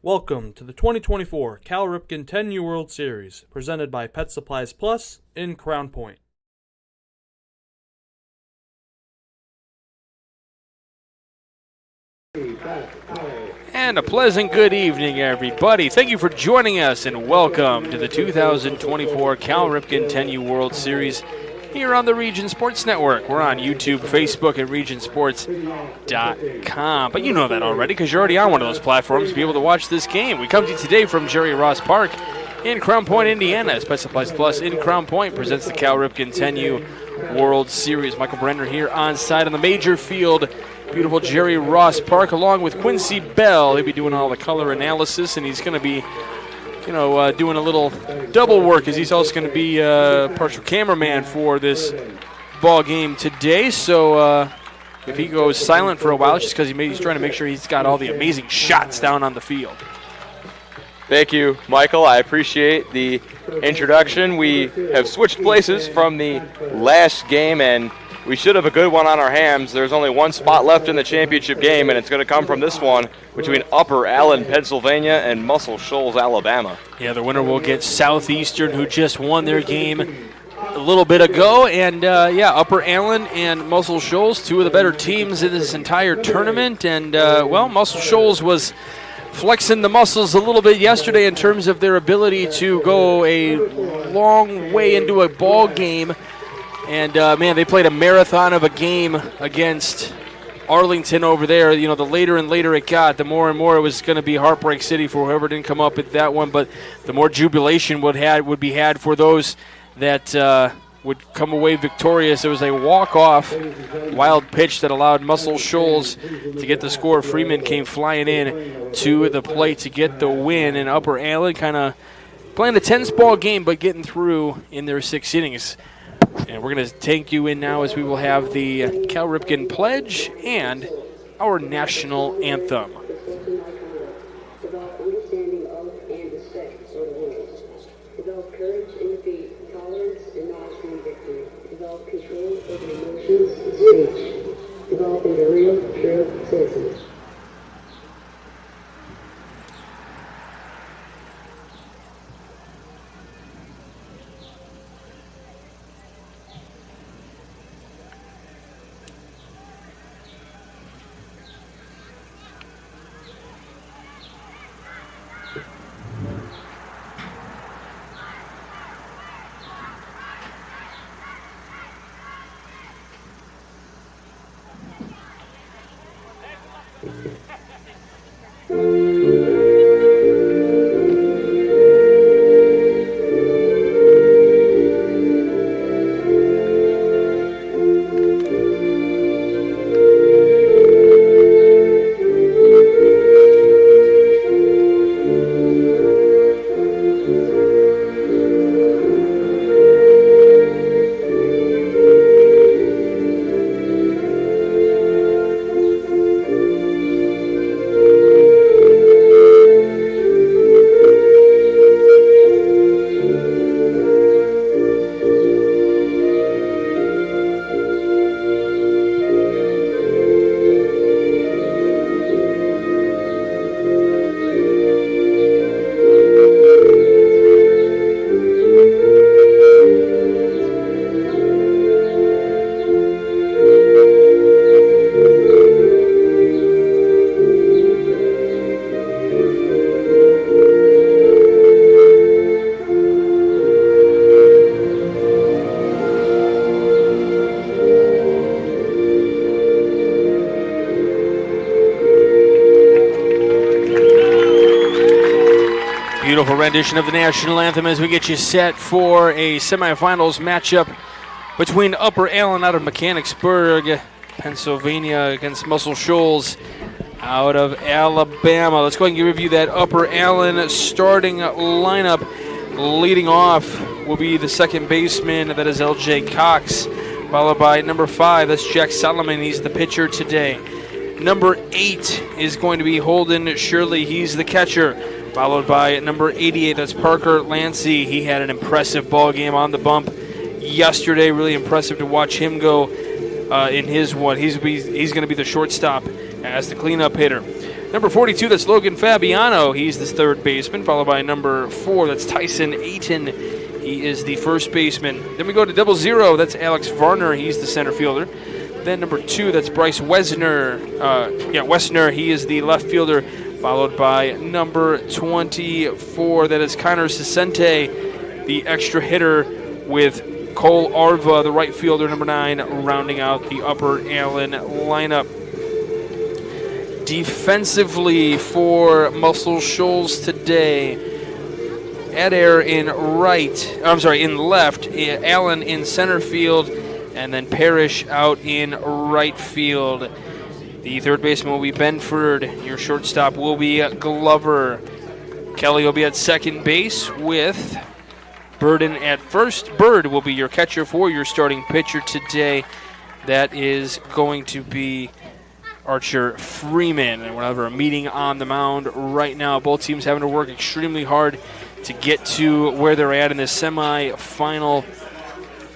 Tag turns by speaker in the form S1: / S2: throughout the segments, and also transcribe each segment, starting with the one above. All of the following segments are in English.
S1: Welcome to the 2024 Cal Ripken 10U World Series, presented by Pet Supplies Plus in Crown Point.
S2: And a pleasant good evening, everybody. Thank you for joining us, and welcome to the 2024 Cal Ripken 10U World Series here on the Region Sports Network. We're on YouTube, Facebook, at regionsports.com. But you know that already because you're already on one of those platforms to be able to watch this game. We come to you today from Jerry Ross Park in Crown Point, Indiana. Pet Supplies Plus in Crown Point presents the Cal Ripken 10U World Series. Michael Brenner here on site on the major field. Beautiful Jerry Ross Park, along with Quincy Bell. He'll be doing all the color analysis, and he's going to be, doing a little double work, as he's also going to be partial cameraman for this ball game today. So if he goes silent for a while, it's just because he's trying to make sure he's got all the amazing shots down on the field.
S3: Thank you, Michael. I appreciate the introduction. We have switched places from the last game, and we should have a good one on our hands. There's only one spot left in the championship game, and it's going to come from this one between Upper Allen, Pennsylvania, and Muscle Shoals, Alabama.
S2: Yeah, the winner will get Southeastern, who just won their game a little bit ago. And, Upper Allen and Muscle Shoals, two of the better teams in this entire tournament. And, Muscle Shoals was flexing the muscles a little bit yesterday in terms of their ability to go a long way into a ball game. And, they played a marathon of a game against Arlington over there. You know, the later and later it got, the more and more it was going to be Heartbreak City for whoever didn't come up with that one. But the more jubilation would be had for those that would come away victorious. It was a walk-off wild pitch that allowed Muscle Shoals to get the score. Freeman came flying in to the plate to get the win. And Upper Allen kind of playing a tense ball game but getting through in their 6 innings. And we're going to take you in now as we will have the Cal Ripken Pledge and our national anthem.
S4: Develop understanding of and respect for the rules. Develop courage in defeat, tolerance and knowledge in victory. Develop control over emotions and speech. Develop into real, true citizens.
S2: Beautiful rendition of the national anthem as we get you set for a semifinals matchup between Upper Allen out of Mechanicsburg, Pennsylvania, against Muscle Shoals out of Alabama. Let's go ahead and review that Upper Allen starting lineup. Leading off will be the second baseman, that is L.J. Cox, followed by number 5, that's Jack Solomon. He's the pitcher today. Number 8 is going to be Holden Shirley. He's the catcher. Followed by number 88, that's Parker Lancey. He had an impressive ball game on the bump yesterday. Really impressive to watch him go in his one. He's going to be the shortstop as the cleanup hitter. Number 42, that's Logan Fabiano. He's the third baseman, followed by number 4, that's Tyson Ayton. He is the first baseman. Then we go to 00, that's Alex Varner. He's the center fielder. Then number 2, that's Bryce Wesner. Wesner, he is the left fielder, followed by number 24, that is Connor Sisente, the extra hitter, with Cole Arva, the right fielder, number 9, rounding out the Upper Allen lineup. Defensively for Muscle Shoals today, Adair in left, Allen in center field, and then Parrish out in right field. The third baseman will be Benford. Your shortstop will be Glover. Kelly will be at second base with Burden at first. Bird will be your catcher for your starting pitcher today. That is going to be Archer Freeman. And we're going to have a meeting on the mound right now. Both teams having to work extremely hard to get to where they're at in this semi-final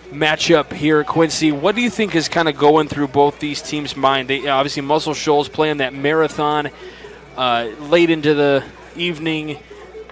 S2: matchup here. Quincy, what do you think is kind of going through both these teams' mind? They obviously, Muscle Shoals playing that marathon late into the evening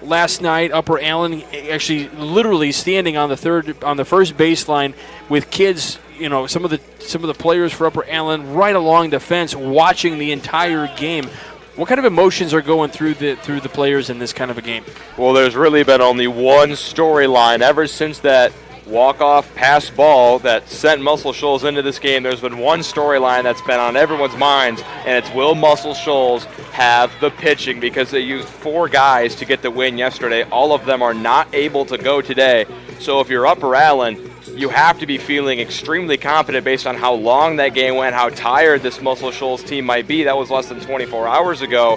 S2: last night. Upper Allen actually literally standing on the first baseline with kids, some of the players for Upper Allen right along the fence watching the entire game. What kind of emotions are going through the players in this kind of a game?
S3: Well, there's really been only one storyline ever since that walk-off pass ball that sent Muscle Shoals into this game. There's been one storyline that's been on everyone's minds, and it's, will Muscle Shoals have the pitching? Because they used 4 guys to get the win yesterday. All of them are not able to go today. So if you're Upper Allen, you have to be feeling extremely confident based on how long that game went, how tired this Muscle Shoals team might be. That was less than 24 hours ago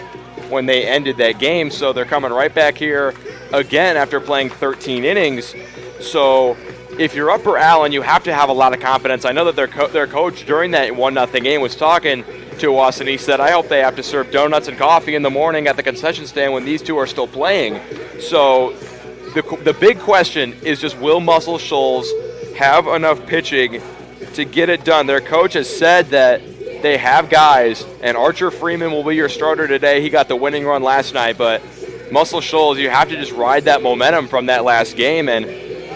S3: when they ended that game. So they're coming right back here again after playing 13 innings. So if you're Upper Allen, you have to have a lot of confidence. I know that their coach during that 1-0 game was talking to us, and he said, I hope they have to serve donuts and coffee in the morning at the concession stand when these two are still playing. So the big question is just, will Muscle Shoals have enough pitching to get it done? Their coach has said that they have guys, and Archer Freeman will be your starter today. He got the winning run last night, but Muscle Shoals, you have to just ride that momentum from that last game, and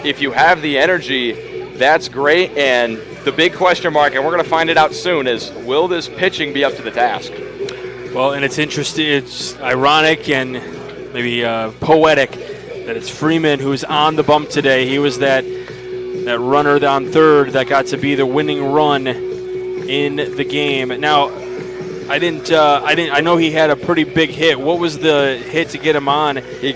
S3: if you have the energy, that's great. And the big question mark, and we're going to find it out soon, is will this pitching be up to the task?
S2: Well, and it's interesting, it's ironic and maybe poetic that it's Freeman who's on the bump today. He was that runner on third that got to be the winning run in the game. Now, I know he had a pretty big hit. What was the hit to get him on?
S3: He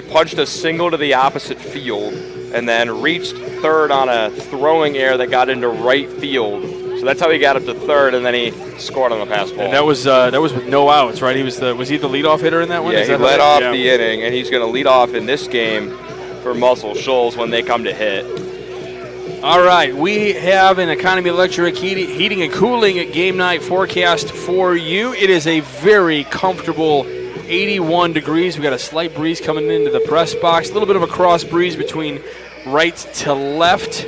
S3: punched a single to the opposite field and then reached third on a throwing error that got into right field. So that's how he got up to third, and then he scored on the pass ball.
S2: And that was with no outs, right? Was he the leadoff hitter in that one?
S3: Yeah, he led off the inning, and he's going to lead off in this game for Muscle Shoals when they come to hit.
S2: All right, we have an Economy Electric heating and cooling game night forecast for you. It is a very comfortable 81 degrees. We got a slight breeze coming into the press box. A little bit of a cross breeze between right to left.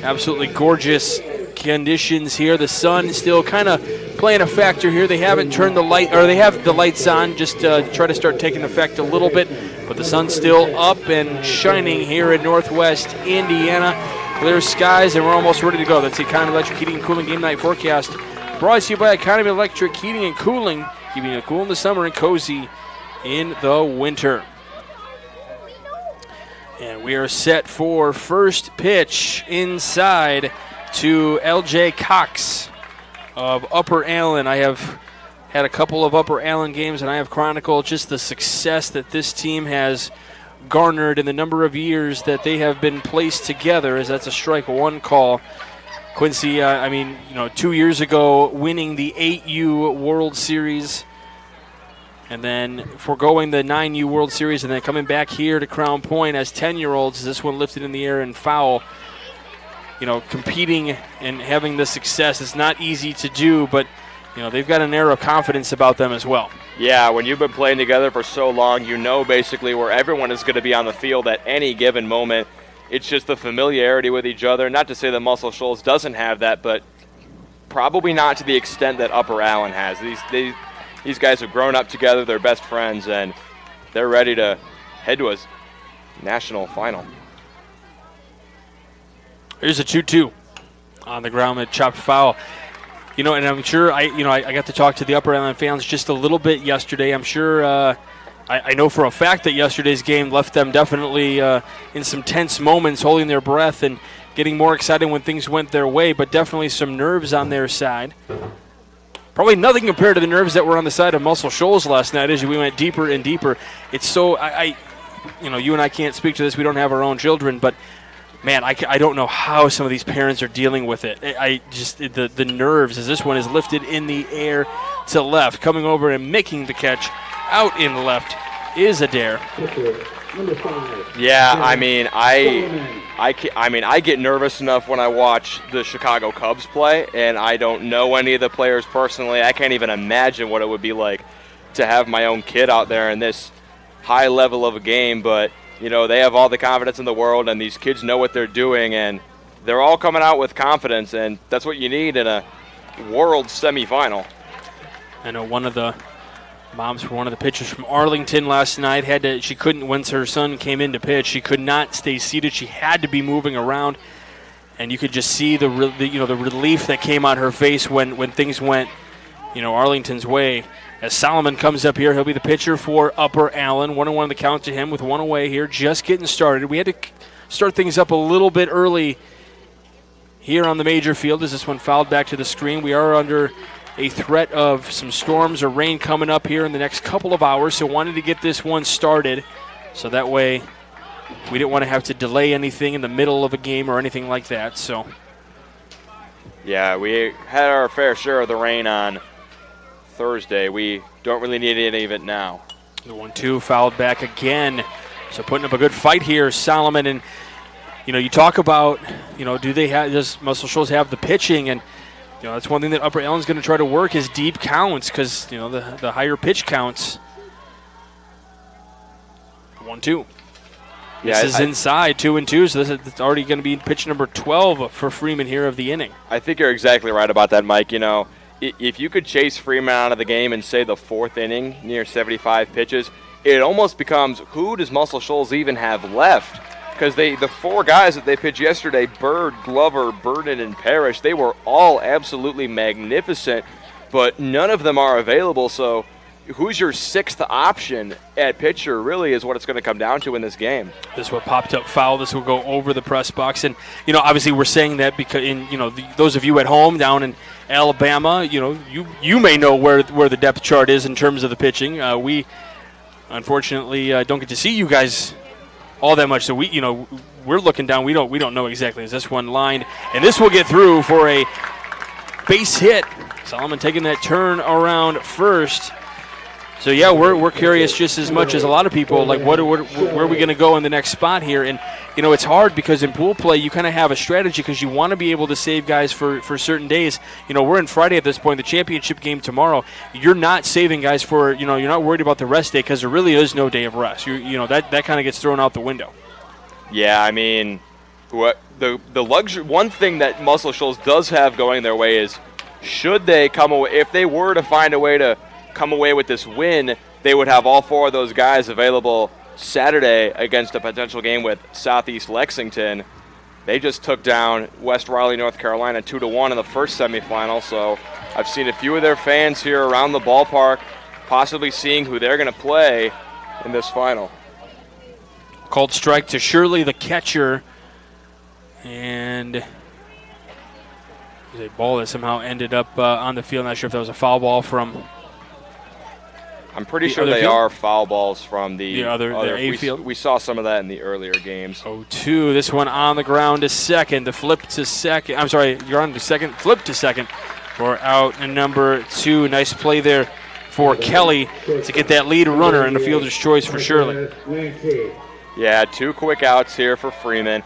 S2: Absolutely gorgeous conditions here. The sun still kind of playing a factor here. They haven't turned the light, or they have the lights on just to try to start taking effect a little bit. But the sun's still up and shining here in Northwest Indiana. Clear skies, and we're almost ready to go. That's the Economy Electric Heating and Cooling Game Night Forecast, brought to you by Economy Electric Heating and Cooling, keeping it cool in the summer and cozy in the winter. And we are set for first pitch inside to LJ Cox of Upper Allen. I have had a couple of Upper Allen games, and I have chronicled just the success that this team has garnered in the number of years that they have been placed together, as that's a strike one call. Quincy, 2 years ago, winning the 8U World Series, and then foregoing the 9U World Series, and then coming back here to Crown Point as 10-year-olds. This one lifted in the air and foul. Competing and having the success is not easy to do, but they've got an air of confidence about them as well.
S3: Yeah, when you've been playing together for so long, basically where everyone is going to be on the field at any given moment. It's just the familiarity with each other. Not to say that Muscle Shoals doesn't have that, but probably not to the extent that Upper Allen has. these guys have grown up together. They're best friends, and they're ready to head to a national final.
S2: Here's a 2-2 on the ground with chopped foul. And I'm sure I got to talk to the Upper Island fans just a little bit yesterday. I'm sure I know for a fact that yesterday's game left them definitely in some tense moments, holding their breath and getting more excited when things went their way, but definitely some nerves on their side. Probably nothing compared to the nerves that were on the side of Muscle Shoals last night as we went deeper and deeper. It's so, you and I can't speak to this. We don't have our own children, but man, I don't know how some of these parents are dealing with it. The nerves as this one is lifted in the air to left, coming over and making the catch out in left is Adair.
S3: Yeah, I get nervous enough when I watch the Chicago Cubs play, and I don't know any of the players personally. I can't even imagine what it would be like to have my own kid out there in this high level of a game, but they have all the confidence in the world, and these kids know what they're doing, and they're all coming out with confidence, and that's what you need in a world semifinal.
S2: I know one of the moms for one of the pitchers from Arlington last night she couldn't, once her son came in to pitch, she could not stay seated. She had to be moving around, and you could just see the relief that came on her face when things went, Arlington's way. As Solomon comes up here, he'll be the pitcher for Upper Allen. 1-1 the count to him with one away here, just getting started. We had to start things up a little bit early here on the major field as this one fouled back to the screen. We are under a threat of some storms or rain coming up here in the next couple of hours, so wanted to get this one started so that way we didn't want to have to delay anything in the middle of a game or anything like that. So,
S3: yeah, we had our fair share of the rain on Thursday. We don't really need any of it now.
S2: The 1-2 fouled back again, so putting up a good fight here, Solomon. And you talk about does Muscle Shoals have the pitching, and that's one thing that Upper Allen's going to try to work is deep counts because, the higher pitch counts. 1-2.
S3: Yeah,
S2: this is inside 2-2, so it's already going to be pitch number 12 for Freeman here of the inning.
S3: I think you're exactly right about that, Mike. If you could chase Freeman out of the game in, say, the fourth inning, near 75 pitches, it almost becomes, who does Muscle Shoals even have left? Because the four guys that they pitched yesterday, Bird, Glover, Burden, and Parrish, they were all absolutely magnificent, but none of them are available. So who's your sixth option at pitcher really is what it's going to come down to in this game.
S2: This will popped up foul. This will go over the press box. And, obviously we're saying that because, those of you at home down in Alabama, you may know where the depth chart is in terms of the pitching. We, unfortunately, don't get to see you guys all that much, so we're looking down. We don't know exactly. Is this one lined? And this will get through for a base hit. Solomon taking that turn around first. So yeah, we're curious just as much as a lot of people. Like, where are we going to go in the next spot here? And it's hard because in pool play you kind of have a strategy because you want to be able to save guys for certain days. We're in Friday at this point, the championship game tomorrow. You're not saving guys for you're not worried about the rest day because there really is no day of rest. That kind of gets thrown out the window.
S3: Yeah, I mean, what the luxury one thing that Muscle Shoals does have going their way is should they come away, if they were to find a way to come away with this win, they would have all four of those guys available Saturday against a potential game with Southeast Lexington. They just took down West Raleigh, North Carolina 2-1 in the first semifinal, so I've seen a few of their fans here around the ballpark possibly seeing who they're going to play in this final.
S2: Called strike to Shirley, the catcher, and a ball that somehow ended up on the field. Not sure if that was a foul ball from.
S3: I'm pretty sure they are foul balls from the
S2: other A field.
S3: We saw some of that in the earlier games.
S2: 0-2. This one on the ground to second. The flip to second. I'm sorry, you're on to second. Flip to second for out number 2. Nice play there for Kelly to get that lead runner and the fielder's choice for Shirley.
S3: Yeah, 2 quick outs here for Freeman.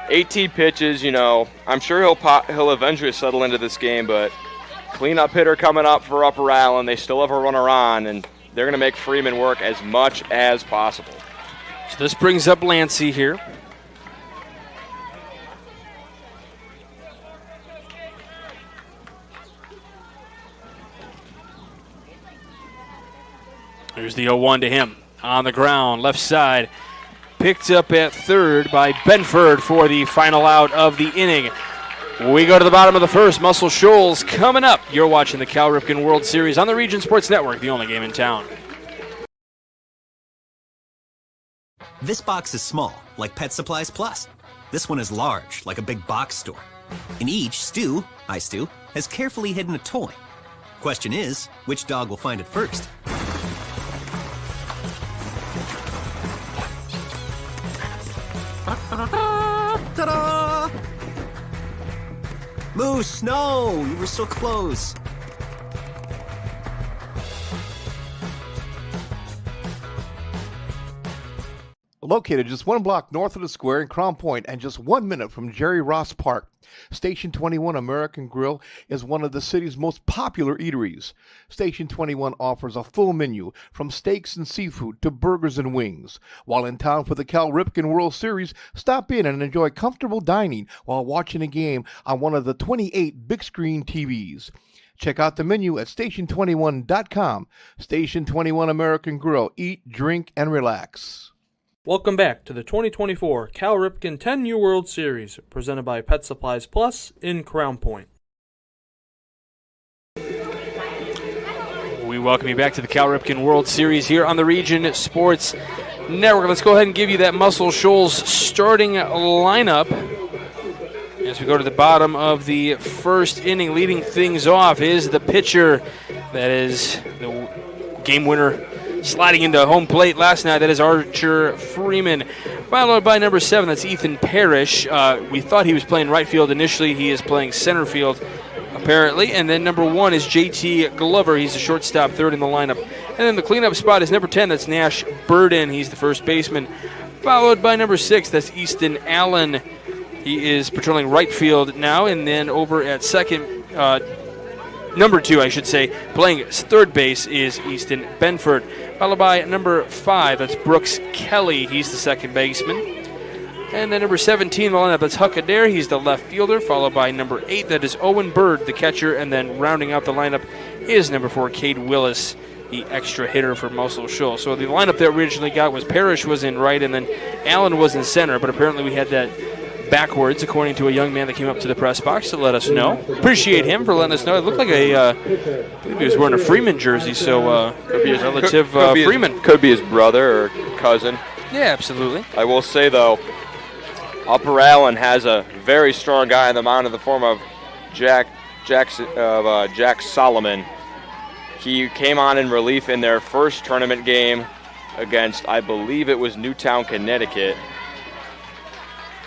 S3: 18 pitches, I'm sure he'll eventually settle into this game, but cleanup hitter coming up for Upper Allen. They still have a runner on, and they're going to make Freeman work as much as possible.
S2: So this brings up Lancey here. There's the 0-1 to him. On the ground, left side. Picked up at third by Benford for the final out of the inning. We go to the bottom of the first. Muscle Shoals coming up. You're watching the Cal Ripken World Series on the Region Sports Network, the only game in town.
S5: This box is small, like Pet Supplies Plus. This one is large, like a big box store. In each, Stu, hi Stu, has carefully hidden a toy. Question is, which dog will find it first? Ta-da! Moose, no! You were so close.
S6: Located just 1 block north of the square in Crown Point and just 1 minute from Jerry Ross Park, Station 21 American Grill is one of the city's most popular eateries. Station 21 offers a full menu from steaks and seafood to burgers and wings. While in town for the Cal Ripken World Series, stop in and enjoy comfortable dining while watching a game on one of the 28 big screen TVs. Check out the menu at station21.com. Station 21 American Grill. Eat, drink, and relax.
S1: Welcome back to the 2024 Cal Ripken 10U World Series, presented by Pet Supplies Plus in Crown Point.
S2: We welcome you back to the Cal Ripken World Series here on the Region Sports Network. Let's go ahead and give you that Muscle Shoals starting lineup as we go to the bottom of the first inning. Leading things off is the pitcher that is the game winner sliding into home plate last night. That is Archer Freeman, followed by number 7. That's Ethan Parrish. We thought he was playing right field initially. He is playing center field, apparently. And then number 1 is J.T. Glover. He's the shortstop, third in the lineup. And then the cleanup spot is number 10. That's Nash Burden. He's the first baseman, followed by number 6. That's Easton Allen. He is patrolling right field now. And then over at second, number 2, I should say, playing third base is Easton Benford, followed by number 5, that's Brooks Kelly. He's the second baseman. And then number 17 in the lineup, that's Huck Adair. He's the left fielder, followed by number 8, that is Owen Bird, the catcher. And then rounding out the lineup is number 4, Cade Willis, the extra hitter for Muscle Shoals. So the lineup that we originally got was Parrish was in right, and then Allen was in center. But apparently we had that backwards, according to a young man that came up to the press box to let us know. Appreciate him for letting us know. It looked like I believe he was wearing a Freeman jersey, so could be his relative Freeman.
S3: Could be his brother or cousin.
S2: Yeah, absolutely.
S3: I will say, though, Upper Allen has a very strong guy on the mound in the form of Jack Solomon. He came on in relief in their first tournament game against, I believe it was Newtown, Connecticut.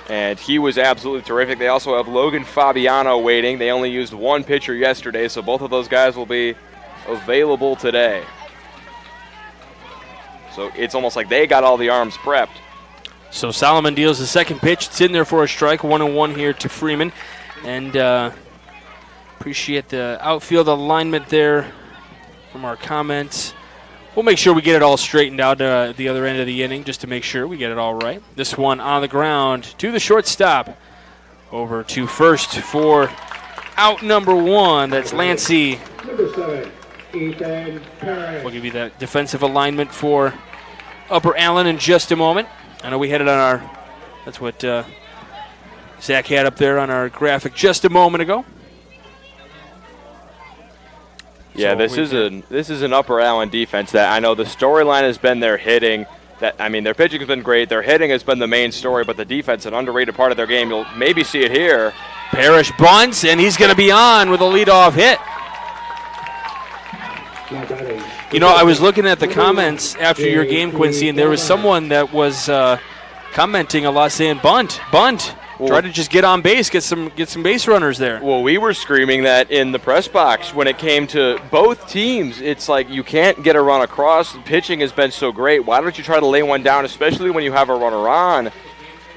S3: And he was absolutely terrific. They also have Logan Fabiano waiting. They only used one pitcher yesterday, so both of those guys will be available today. So it's almost like they got all the arms prepped.
S2: So Solomon deals the second pitch. It's in there for a strike. 1-1 here to Freeman. And appreciate the outfield alignment there from our comments. We'll make sure we get it all straightened out the other end of the inning just to make sure we get it all right. This one on the ground to the shortstop. Over to first for out number 1. That's Lancey.
S7: Number 7, Ethan Parrish.
S2: We'll give you that defensive alignment for Upper Allen in just a moment. I know we had it on our, that's what Zach had up there on our graphic just a moment ago.
S3: Yeah,
S2: So
S3: this is an Upper Allen defense that I know the storyline has been their hitting. Their pitching has been great. Their hitting has been the main story, but the defense, an underrated part of their game. You'll maybe see it here.
S2: Parrish bunts, and he's going to be on with a leadoff hit. You know, I was looking at the comments after your game, Quincy, and there was someone that was commenting a lot saying bunt. Try to just get on base, get some base runners there.
S3: Well, we were screaming that in the press box when it came to both teams. It's like you can't get a run across. The pitching has been so great. Why don't you try to lay one down, especially when you have a runner on?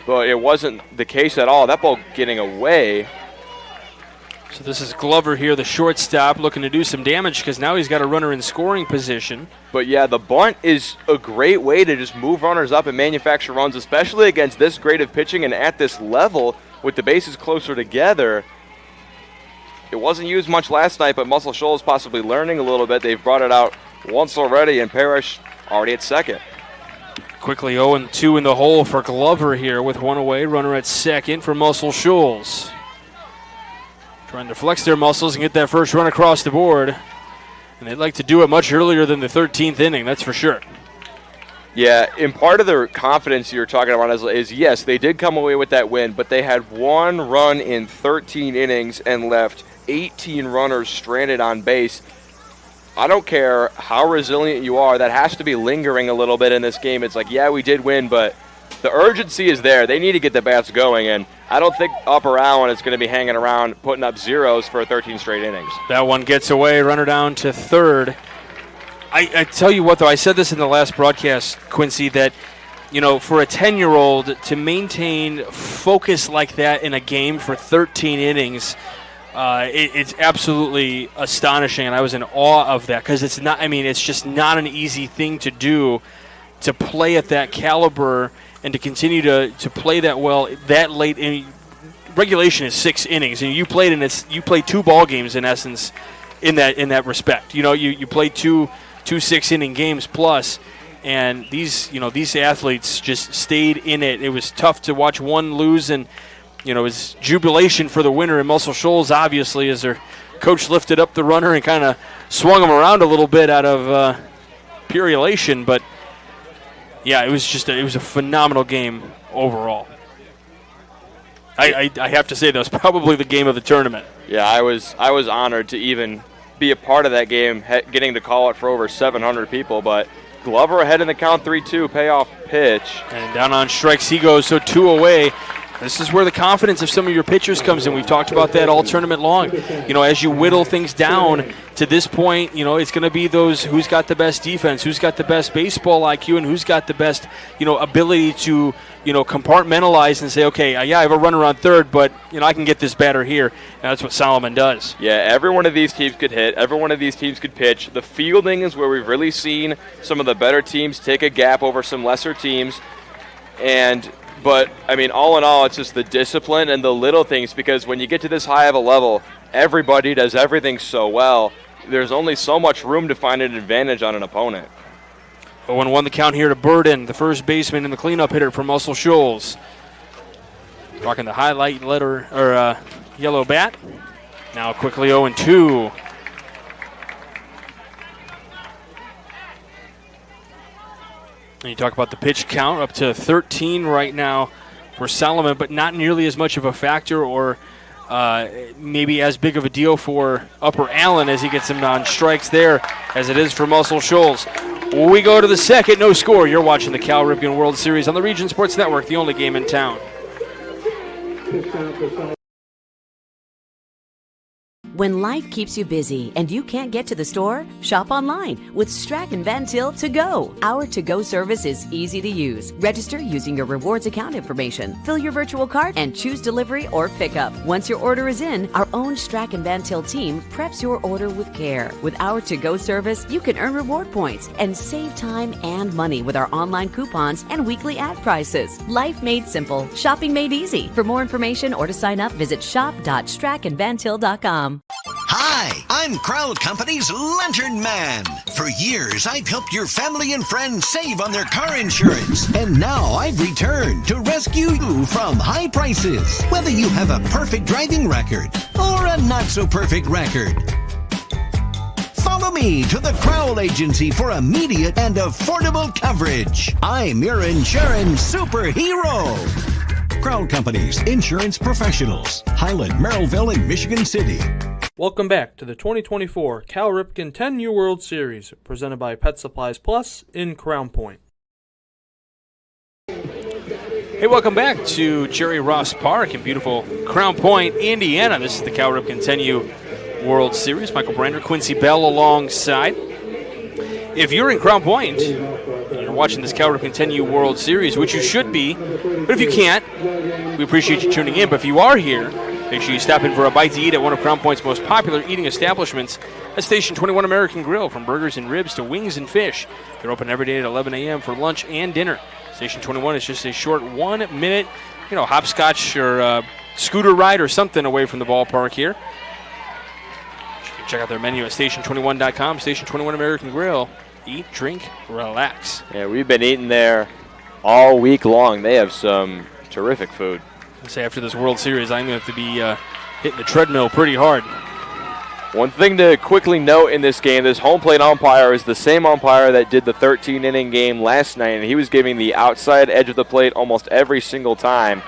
S3: But it wasn't the case at all. That ball getting away.
S2: So this is Glover here, the shortstop, looking to do some damage because now he's got a runner in scoring position.
S3: But, yeah, the bunt is a great way to just move runners up and manufacture runs, especially against this grade of pitching and at this level with the bases closer together. It wasn't used much last night, but Muscle Shoals possibly learning a little bit. They've brought it out once already, and Parrish already at second.
S2: Quickly 0-2 in the hole for Glover here with one away. Runner at second for Muscle Shoals. Trying to flex their muscles and get that first run across the board. And they'd like to do it much earlier than the 13th inning, that's for sure.
S3: Yeah, and part of the confidence you're talking about is yes, they did come away with that win, but they had one run in 13 innings and left 18 runners stranded on base. I don't care how resilient you are, that has to be lingering a little bit in this game. It's like, yeah, we did win, but the urgency is there. They need to get the bats going, and I don't think Upper Allen is going to be hanging around putting up zeros for 13 straight innings.
S2: That one gets away, runner down to third. I tell you what, though, I said this in the last broadcast, Quincy, that, you know, for a 10-year-old to maintain focus like that in a game for 13 innings, it's absolutely astonishing, and I was in awe of that because it's not. I mean, it's just not an easy thing to do, to play at that caliber and to continue to play that well that late. In regulation is 6 innings, and you played 2 ball games in essence in that respect. You know, you played two 6-inning games plus. And these athletes just stayed in it. It was tough to watch one lose, and it was jubilation for the winner in Muscle Shoals, obviously, as their coach lifted up the runner and kind of swung him around a little bit out of pure elation. But yeah, it was a phenomenal game overall. I have to say that was probably the game of the tournament.
S3: Yeah, I was honored to even be a part of that game, getting to call it for over 700 people, but Glover ahead in the count, 3-2, payoff pitch.
S2: And down on strikes he goes, so 2 away. This is where the confidence of some of your pitchers comes in. We've talked about that all tournament long. As you whittle things down to this point, it's going to be those who's got the best defense, who's got the best baseball IQ, and who's got the best, ability to, compartmentalize and say, okay, yeah, I have a runner on third, but, I can get this batter here. And that's what Solomon does.
S3: Yeah, every one of these teams could hit. Every one of these teams could pitch. The fielding is where we've really seen some of the better teams take a gap over some lesser teams. But, I mean, all in all, it's just the discipline and the little things, because when you get to this high of a level, everybody does everything so well. There's only so much room to find an advantage on an opponent.
S2: 0-1 the count here to Burden, the first baseman and the cleanup hitter for Muscle Shoals. Rocking the highlight letter or yellow bat. Now quickly 0-2. And you talk about the pitch count, up to 13 right now for Solomon, but not nearly as much of a factor or maybe as big of a deal for Upper Allen as he gets him on strikes there as it is for Muscle Shoals. We go to the second, no score. You're watching the Cal Ripken World Series on the Region Sports Network, the only game in town.
S8: When life keeps you busy and you can't get to the store, shop online with Strack & Van Til To Go. Our to-go service is easy to use. Register using your rewards account information, fill your virtual cart, and choose delivery or pickup. Once your order is in, our own Strack & Van Til team preps your order with care. With our to-go service, you can earn reward points and save time and money with our online coupons and weekly ad prices. Life made simple, shopping made easy. For more information or to sign up, visit shop.strackandvantil.com.
S9: Hi, I'm Crowd Company's Lantern Man. For years, I've helped your family and friends save on their car insurance. And now I've returned to rescue you from high prices. Whether you have a perfect driving record or a not-so-perfect record. Follow me to the Crowd Agency for immediate and affordable coverage. I'm your insurance superhero. Crowd Company's insurance professionals. Highland, Merrillville, and Michigan City.
S1: Welcome back to the 2024 Cal Ripken 10U World Series, presented by Pet Supplies Plus in Crown Point.
S2: Hey, welcome back to Jerry Ross Park in beautiful Crown Point, Indiana. This is the Cal Ripken 10U World Series. Michael Brander, Quincy Bell alongside. If you're in Crown Point and you're watching this Cal Ripken 10U World Series, which you should be, but if you can't, we appreciate you tuning in. But if you are here, make sure you stop in for a bite to eat at one of Crown Point's most popular eating establishments, at Station 21 American Grill. From burgers and ribs to wings and fish, they're open every day at 11 a.m. for lunch and dinner. Station 21 is just a short 1 minute, hopscotch or scooter ride or something away from the ballpark here. Check out their menu at station21.com. Station 21 American Grill. Eat, drink, relax.
S3: Yeah, we've been eating there all week long. They have some terrific food.
S2: I say after this World Series, I'm going to have to be hitting the treadmill pretty hard.
S3: One thing to quickly note in this game, this home plate umpire is the same umpire that did the 13-inning game last night, and he was giving the outside edge of the plate almost every single time.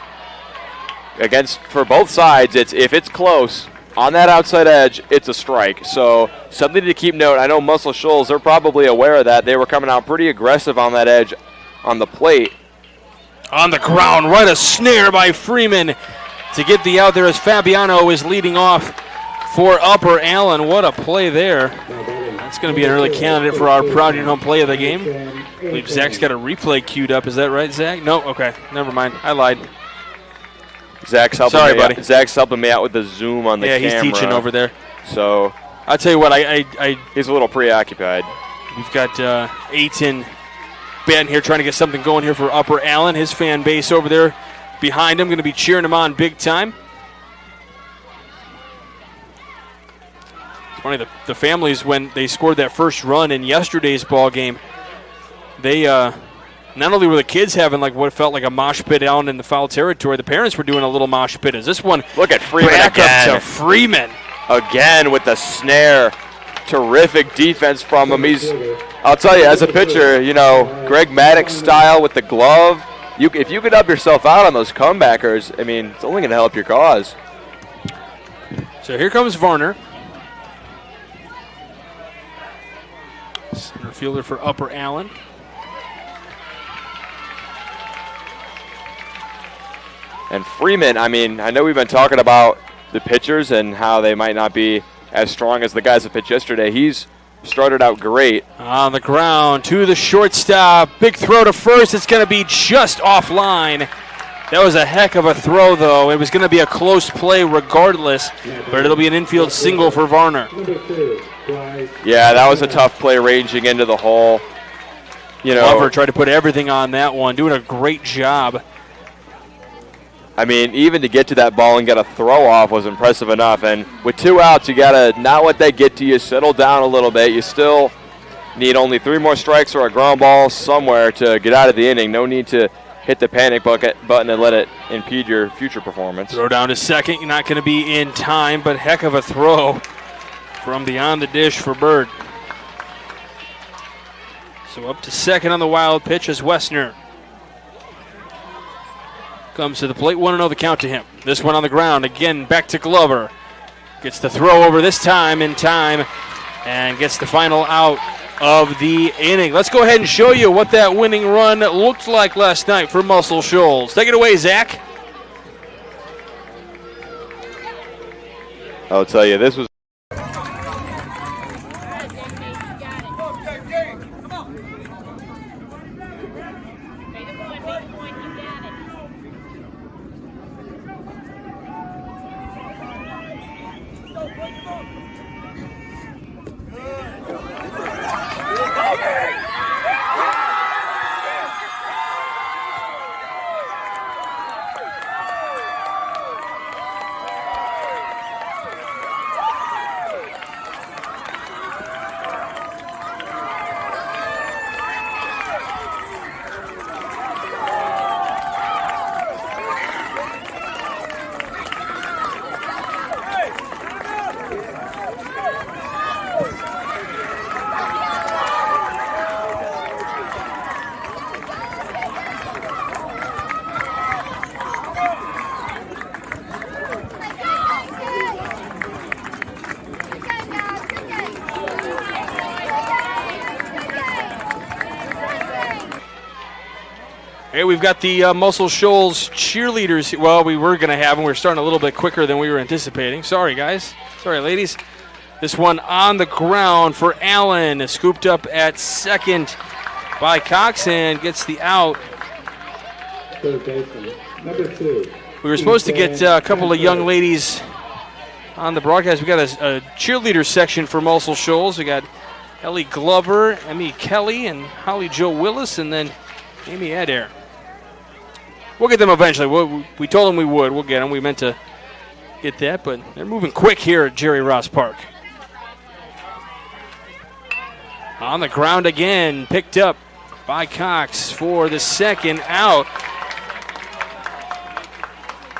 S3: For both sides, if it's close, on that outside edge, it's a strike. So something to keep note. I know Muscle Shoals, they're probably aware of that. They were coming out pretty aggressive on that edge on the plate.
S2: On the ground, right a snare by Freeman to get the out there as Fabiano is leading off for Upper Allen. What a play there. That's going to be an early candidate for our proud home play of the game. I believe Zach's got a replay queued up. Is that right, Zach? No? Okay, never mind. I lied.
S3: Zach's helping
S2: Sorry,
S3: me
S2: buddy.
S3: Out. Zach's helping me out with the zoom on the camera.
S2: Yeah, he's teaching over there.
S3: So
S2: I'll tell you what,
S3: he's a little preoccupied.
S2: We've got Aiton Ben here trying to get something going here for Upper Allen. His fan base over there behind him going to be cheering him on big time. It's funny, the families, when they scored that first run in yesterday's ball game, they not only were the kids having like what felt like a mosh pit down in the foul territory, the parents were doing a little mosh pit. As this one,
S3: look at Freeman
S2: back
S3: again.
S2: up to Freeman
S3: Again with the snare. Terrific defense from him. I'll tell you, as a pitcher, Greg Maddox style with the glove, if you could up yourself out on those comebackers, I mean, it's only going to help your cause.
S2: So here comes Varner. Center fielder for Upper Allen.
S3: And Freeman, I mean, I know we've been talking about the pitchers and how they might not be as strong as the guys that pitched yesterday. He's started out great.
S2: On the ground to the shortstop. Big throw to first. It's going to be just offline. That was a heck of a throw, though. It was going to be a close play regardless, but it'll be an infield single for Varner.
S3: Yeah, that was a tough play ranging into the hole.
S2: Glover tried to put everything on that one, doing a great job.
S3: I mean, even to get to that ball and get a throw off was impressive enough. And with 2 outs, you got to not let that get to you, settle down a little bit. You still need only 3 more strikes or a ground ball somewhere to get out of the inning. No need to hit the panic button and let it impede your future performance.
S2: Throw down to second. You're not going to be in time, but heck of a throw from beyond the dish for Bird. So up to second on the wild pitch is Wessner. Comes to the plate, 1-0 the count to him. This one on the ground, again back to Glover. Gets the throw over this time in time and gets the final out of the inning. Let's go ahead and show you what that winning run looked like last night for Muscle Shoals. Take it away, Zach.
S3: I'll tell you, this was
S2: Hey, we've got the Muscle Shoals cheerleaders. Well, we were going to have them. We were starting a little bit quicker than we were anticipating. Sorry, guys. Sorry, ladies. This one on the ground for Allen. Scooped up at second by Cox and gets the out.
S7: Third baseman, number 2.
S2: We were supposed to get a couple of young ladies on the broadcast. We got a cheerleader section for Muscle Shoals. We got Ellie Glover, Emmy Kelly, and Holly Jo Willis, and then Amy Adair. We'll get them eventually. We told them we would. We'll get them. We meant to get that, but they're moving quick here at Jerry Ross Park. On the ground again, picked up by Cox for the second out.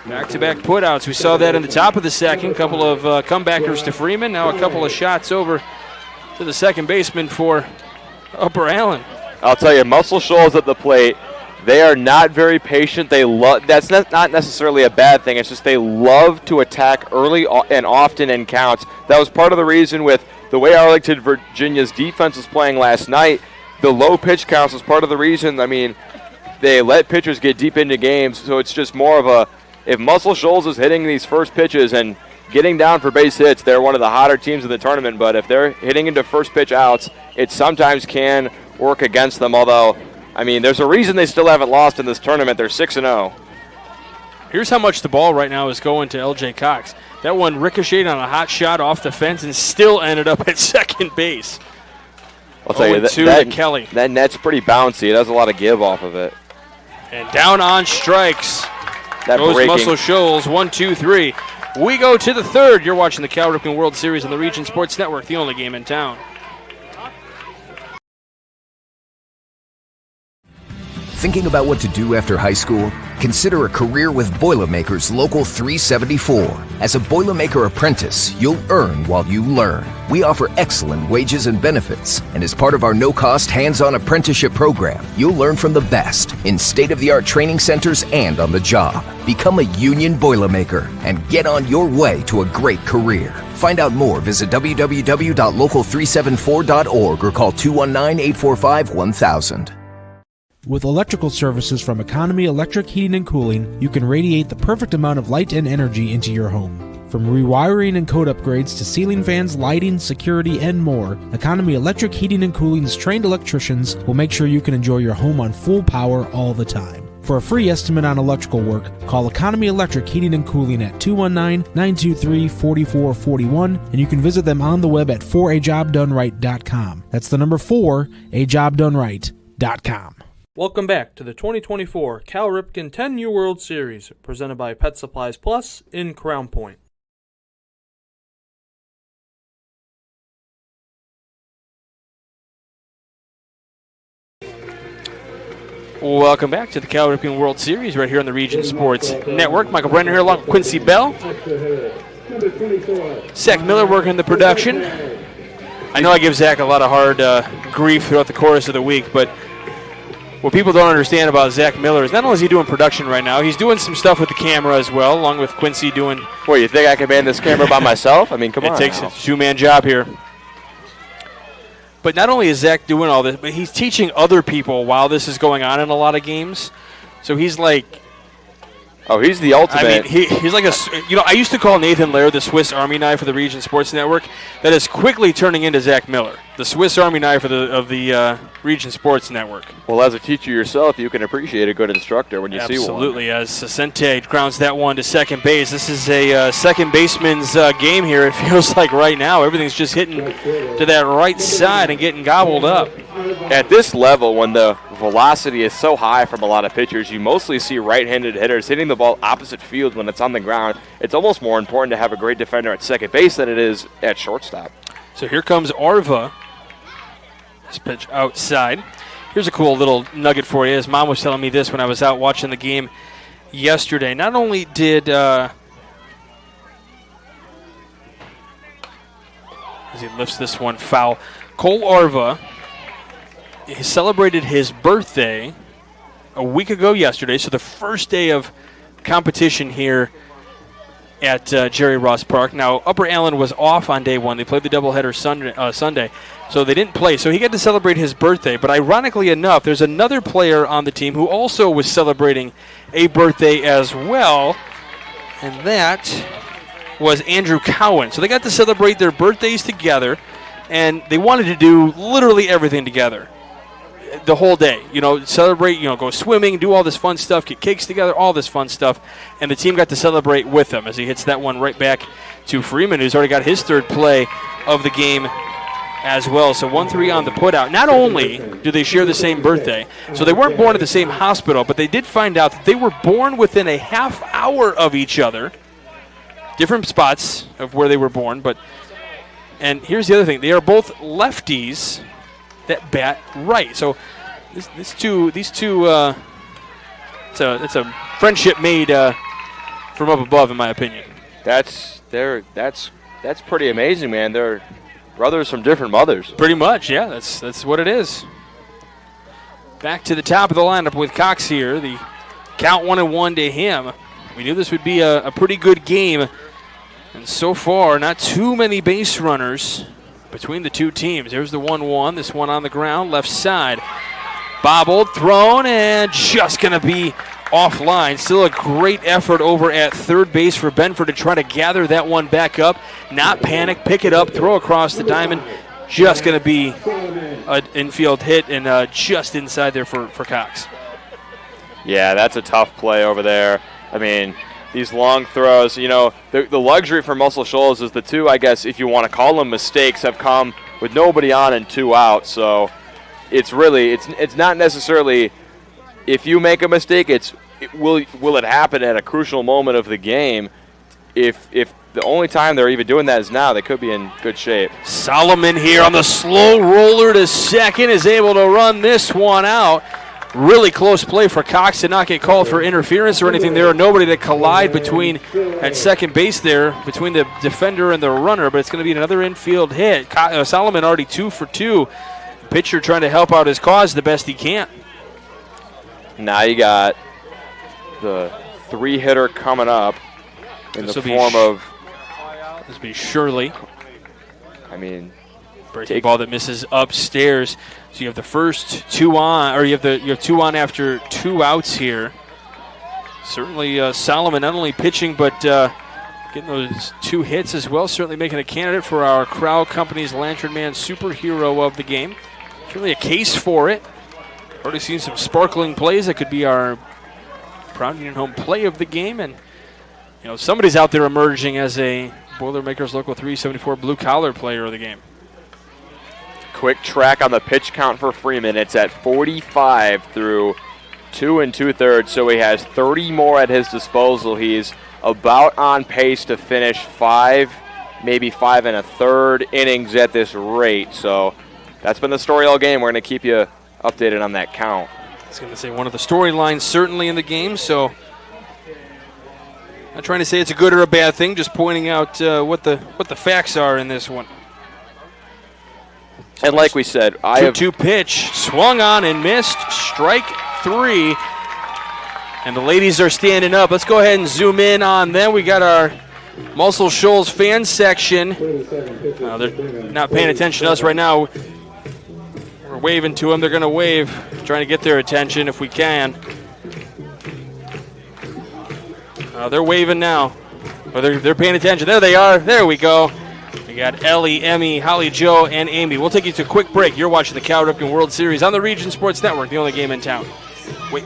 S2: Back-to-back putouts. We saw that in the top of the second. Couple of comebackers to Freeman. Now a couple of shots over to the second baseman for Upper Allen.
S3: I'll tell you, Muscle Shoals at the plate, they are not very patient. That's not necessarily a bad thing. It's just they love to attack early and often in counts. That was part of the reason with the way Arlington, Virginia's defense was playing last night. The low pitch counts was part of the reason. I mean, they let pitchers get deep into games, so it's just more of a, if Muscle Shoals is hitting these first pitches and getting down for base hits, they're one of the hotter teams in the tournament, but if they're hitting into first pitch outs, it sometimes can work against them, although, I mean, there's a reason they still haven't lost in this tournament. They're 6-0.
S2: Here's how much the ball right now is going to L.J. Cox. That one ricocheted on a hot shot off the fence and still ended up at second base.
S3: I'll tell you, that
S2: Kelly.
S3: That net's pretty bouncy. It has a lot of give off of it.
S2: And down on strikes
S3: that
S2: goes
S3: breaking.
S2: Muscle Shoals, 1-2-3. We go to the third. You're watching the Cal Ripken World Series on the Region Sports Network, the only game in town.
S10: Thinking about what to do after high school? Consider a career with Boilermakers Local 374. As a Boilermaker apprentice, you'll earn while you learn. We offer excellent wages and benefits, and as part of our no-cost hands-on apprenticeship program, you'll learn from the best in state-of-the-art training centers and on the job. Become a union Boilermaker and get on your way to a great career. Find out more, visit www.local374.org or call 219-845-1000.
S11: With electrical services from Economy Electric Heating and Cooling, you can radiate the perfect amount of light and energy into your home. From rewiring and code upgrades to ceiling fans, lighting, security, and more, Economy Electric Heating and Cooling's trained electricians will make sure you can enjoy your home on full power all the time. For a free estimate on electrical work, call Economy Electric Heating and Cooling at 219-923-4441, and you can visit them on the web at forajobdoneright.com. That's the number 4, ajobdoneright.com.
S1: Welcome back to the 2024 Cal Ripken 10U World Series, presented by Pet Supplies Plus in Crown Point.
S2: Welcome back to the Cal Ripken World Series right here on the Region Sports Network. Michael Brenner here along with Quincy Bell. Zach Miller working the production. I know I give Zach a lot of hard grief throughout the course of the week, but what people don't understand about Zach Miller is not only is he doing production right now, he's doing some stuff with the camera as well, along with Quincy doing...
S3: What, you think I can man this camera by myself? I mean, come on.
S2: It takes a two-man job here. But not only is Zach doing all this, but he's teaching other people while this is going on in a lot of games. So he's like...
S3: Oh, he's the ultimate.
S2: I mean, he's like a... You know, I used to call Nathan Laird the Swiss Army knife for the Region Sports Network. That is quickly turning into Zach Miller, the Swiss Army knife of the Region Sports Network.
S3: Well, as a teacher yourself, you can appreciate a good instructor when you see one.
S2: Absolutely. As Sente grounds that one to second base. This is a second baseman's game here. It feels like right now everything's just hitting to that right side and getting gobbled up.
S3: At this level, when the velocity is so high from a lot of pitchers, you mostly see right-handed hitters hitting the ball opposite field when it's on the ground. It's almost more important to have a great defender at second base than it is at shortstop.
S2: So here comes Arva. This pitch outside. Here's a cool little nugget for you. His mom was telling me this when I was out watching the game yesterday. Not only did as he lifts this one foul, Cole Arva, he celebrated his birthday a week ago yesterday, so the first day of competition here at Jerry Ross Park. Now, Upper Allen was off on day one. They played the doubleheader Sunday, so they didn't play. So he got to celebrate his birthday. But ironically enough, there's another player on the team who also was celebrating a birthday as well, and that was Andrew Cowan. So they got to celebrate their birthdays together, and they wanted to do literally everything together the whole day. You know, celebrate, you know, go swimming, do all this fun stuff, get cakes together, all this fun stuff. And the team got to celebrate with him as he hits that one right back to Freeman, who's already got his third play of the game as well. So 1-3 on the putout. Not only do they share the same birthday, so they weren't born at the same hospital, but they did find out that they were born within a half hour of each other. Different spots of where they were born, but, and here's the other thing. They are both lefties, that bat right. So these two, it's a friendship made from up above, in my opinion.
S3: That's pretty amazing, man. They're brothers from different mothers.
S2: Pretty much, yeah. That's what it is. Back to the top of the lineup with Cox here. The count 1-1 to him. We knew this would be a pretty good game. And so far, not too many base runners between the two teams. There's the 1-1. This one on the ground, left side. Bobbled, thrown, and just going to be offline. Still a great effort over at third base for Benford to try to gather that one back up. Not panic, pick it up, throw across the diamond. Just going to be an infield hit and just inside there for Cox.
S3: Yeah, that's a tough play over there. I mean, these long throws, the luxury for Muscle Shoals is the two, I guess, if you want to call them mistakes, have come with nobody on and 2 out. So it's really, it's not necessarily if you make a mistake, will it happen at a crucial moment of the game? If the only time they're even doing that is now, they could be in good shape.
S2: Solomon here on the slow roller to second is able to run this one out. Really close play for Cox to not get called for interference or anything there. Nobody to collide between at second base there between the defender and the runner, but it's going to be another infield hit. Solomon already 2 for 2. Pitcher trying to help out his cause the best he can.
S3: Now you got the 3-hitter coming up in the form of.
S2: This will be Shirley.
S3: I mean,
S2: breaking ball that misses upstairs. So you have the first 2 on, or you have 2 on after 2 outs here. Certainly Solomon not only pitching but getting those 2 hits as well. Certainly making a candidate for our Crowd Company's Lantern Man superhero of the game. Certainly a case for it. Already seen some sparkling plays that could be our Proud Union Home play of the game, and somebody's out there emerging as a Boilermakers Local 374 blue-collar player of the game.
S3: Quick track on the pitch count for Freeman. It's at 45 through 2 2/3, so he has 30 more at his disposal. He's about on pace to finish 5, maybe 5 1/3 innings at this rate. So that's been the story all game. We're going to keep you updated on that count.
S2: I was going to say one of the storylines certainly in the game, so not trying to say it's a good or a bad thing, just pointing out what the facts are in this one.
S3: And like we said,
S2: 2-2 pitch, swung on and missed, strike 3. And the ladies are standing up. Let's go ahead and zoom in on them. We got our Muscle Shoals fan section. They're not paying attention to us right now. We're waving to them. They're going to wave, trying to get their attention if we can. They're waving now. Oh, they're paying attention. There they are. There we go. We got Ellie, Emmy, Holly, Joe, and Amy. We'll take you to a quick break. You're watching the Cal Ripken World Series on the Region Sports Network, the only game in town. Wait.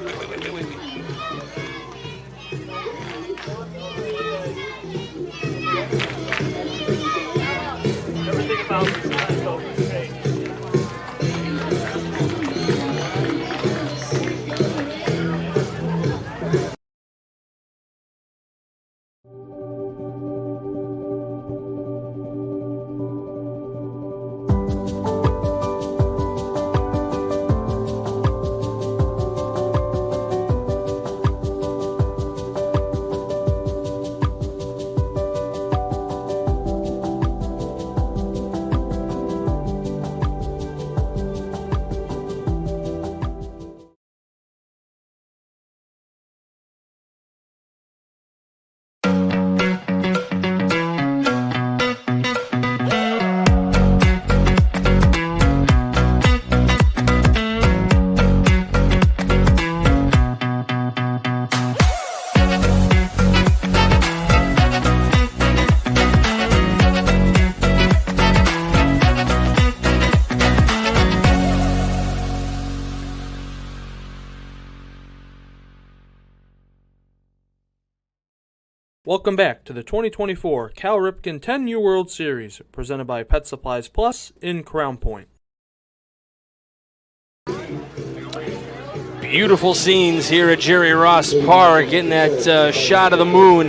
S12: Everything about this is okay.
S1: Welcome back to the 2024 Cal Ripken 10U World Series, presented by Pet Supplies Plus in Crown Point.
S2: Beautiful scenes here at Jerry Ross Park, getting that shot of the moon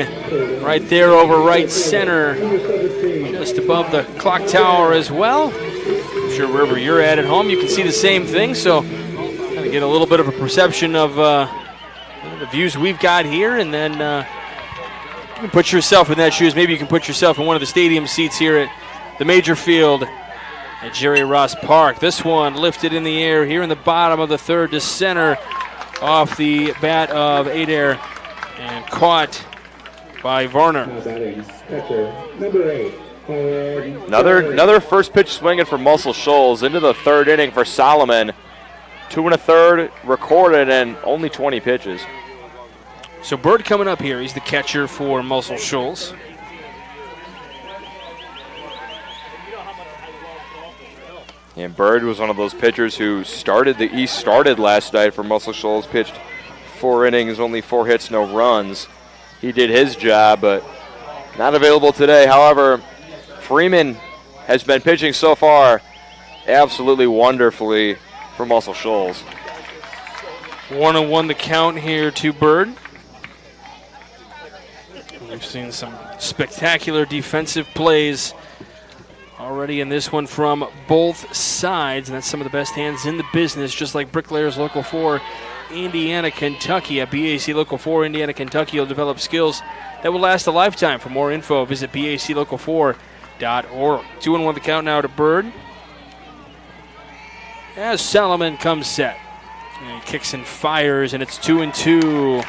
S2: right there over right center, just above the clock tower as well. I'm sure wherever you're at home, you can see the same thing. So kind of get a little bit of a perception of the views we've got here, and then you can put yourself in that shoes. Maybe you can put yourself in one of the stadium seats here at the major field at Jerry Ross Park. This one lifted in the air here in the bottom of the third to center off the bat of Adair and caught by Varner.
S3: Another first pitch swinging for Muscle Shoals into the third inning for Solomon. 2 1/3 recorded and only 20 pitches.
S2: So Bird coming up here. He's the catcher for Muscle Shoals.
S3: And Bird was one of those pitchers who started last night for Muscle Shoals, pitched 4 innings, only 4 hits, no runs. He did his job, but not available today. However, Freeman has been pitching so far absolutely wonderfully for Muscle Shoals.
S2: 1-1 the count here to Bird. We've seen some spectacular defensive plays already in this one from both sides, and that's some of the best hands in the business, just like Bricklayers Local 4, Indiana, Kentucky. At BAC Local 4, Indiana, Kentucky, will develop skills that will last a lifetime. For more info, visit baclocal4.org. 2-1 the count now to Bird. As Solomon comes set. And he kicks and fires, and it's 2-2.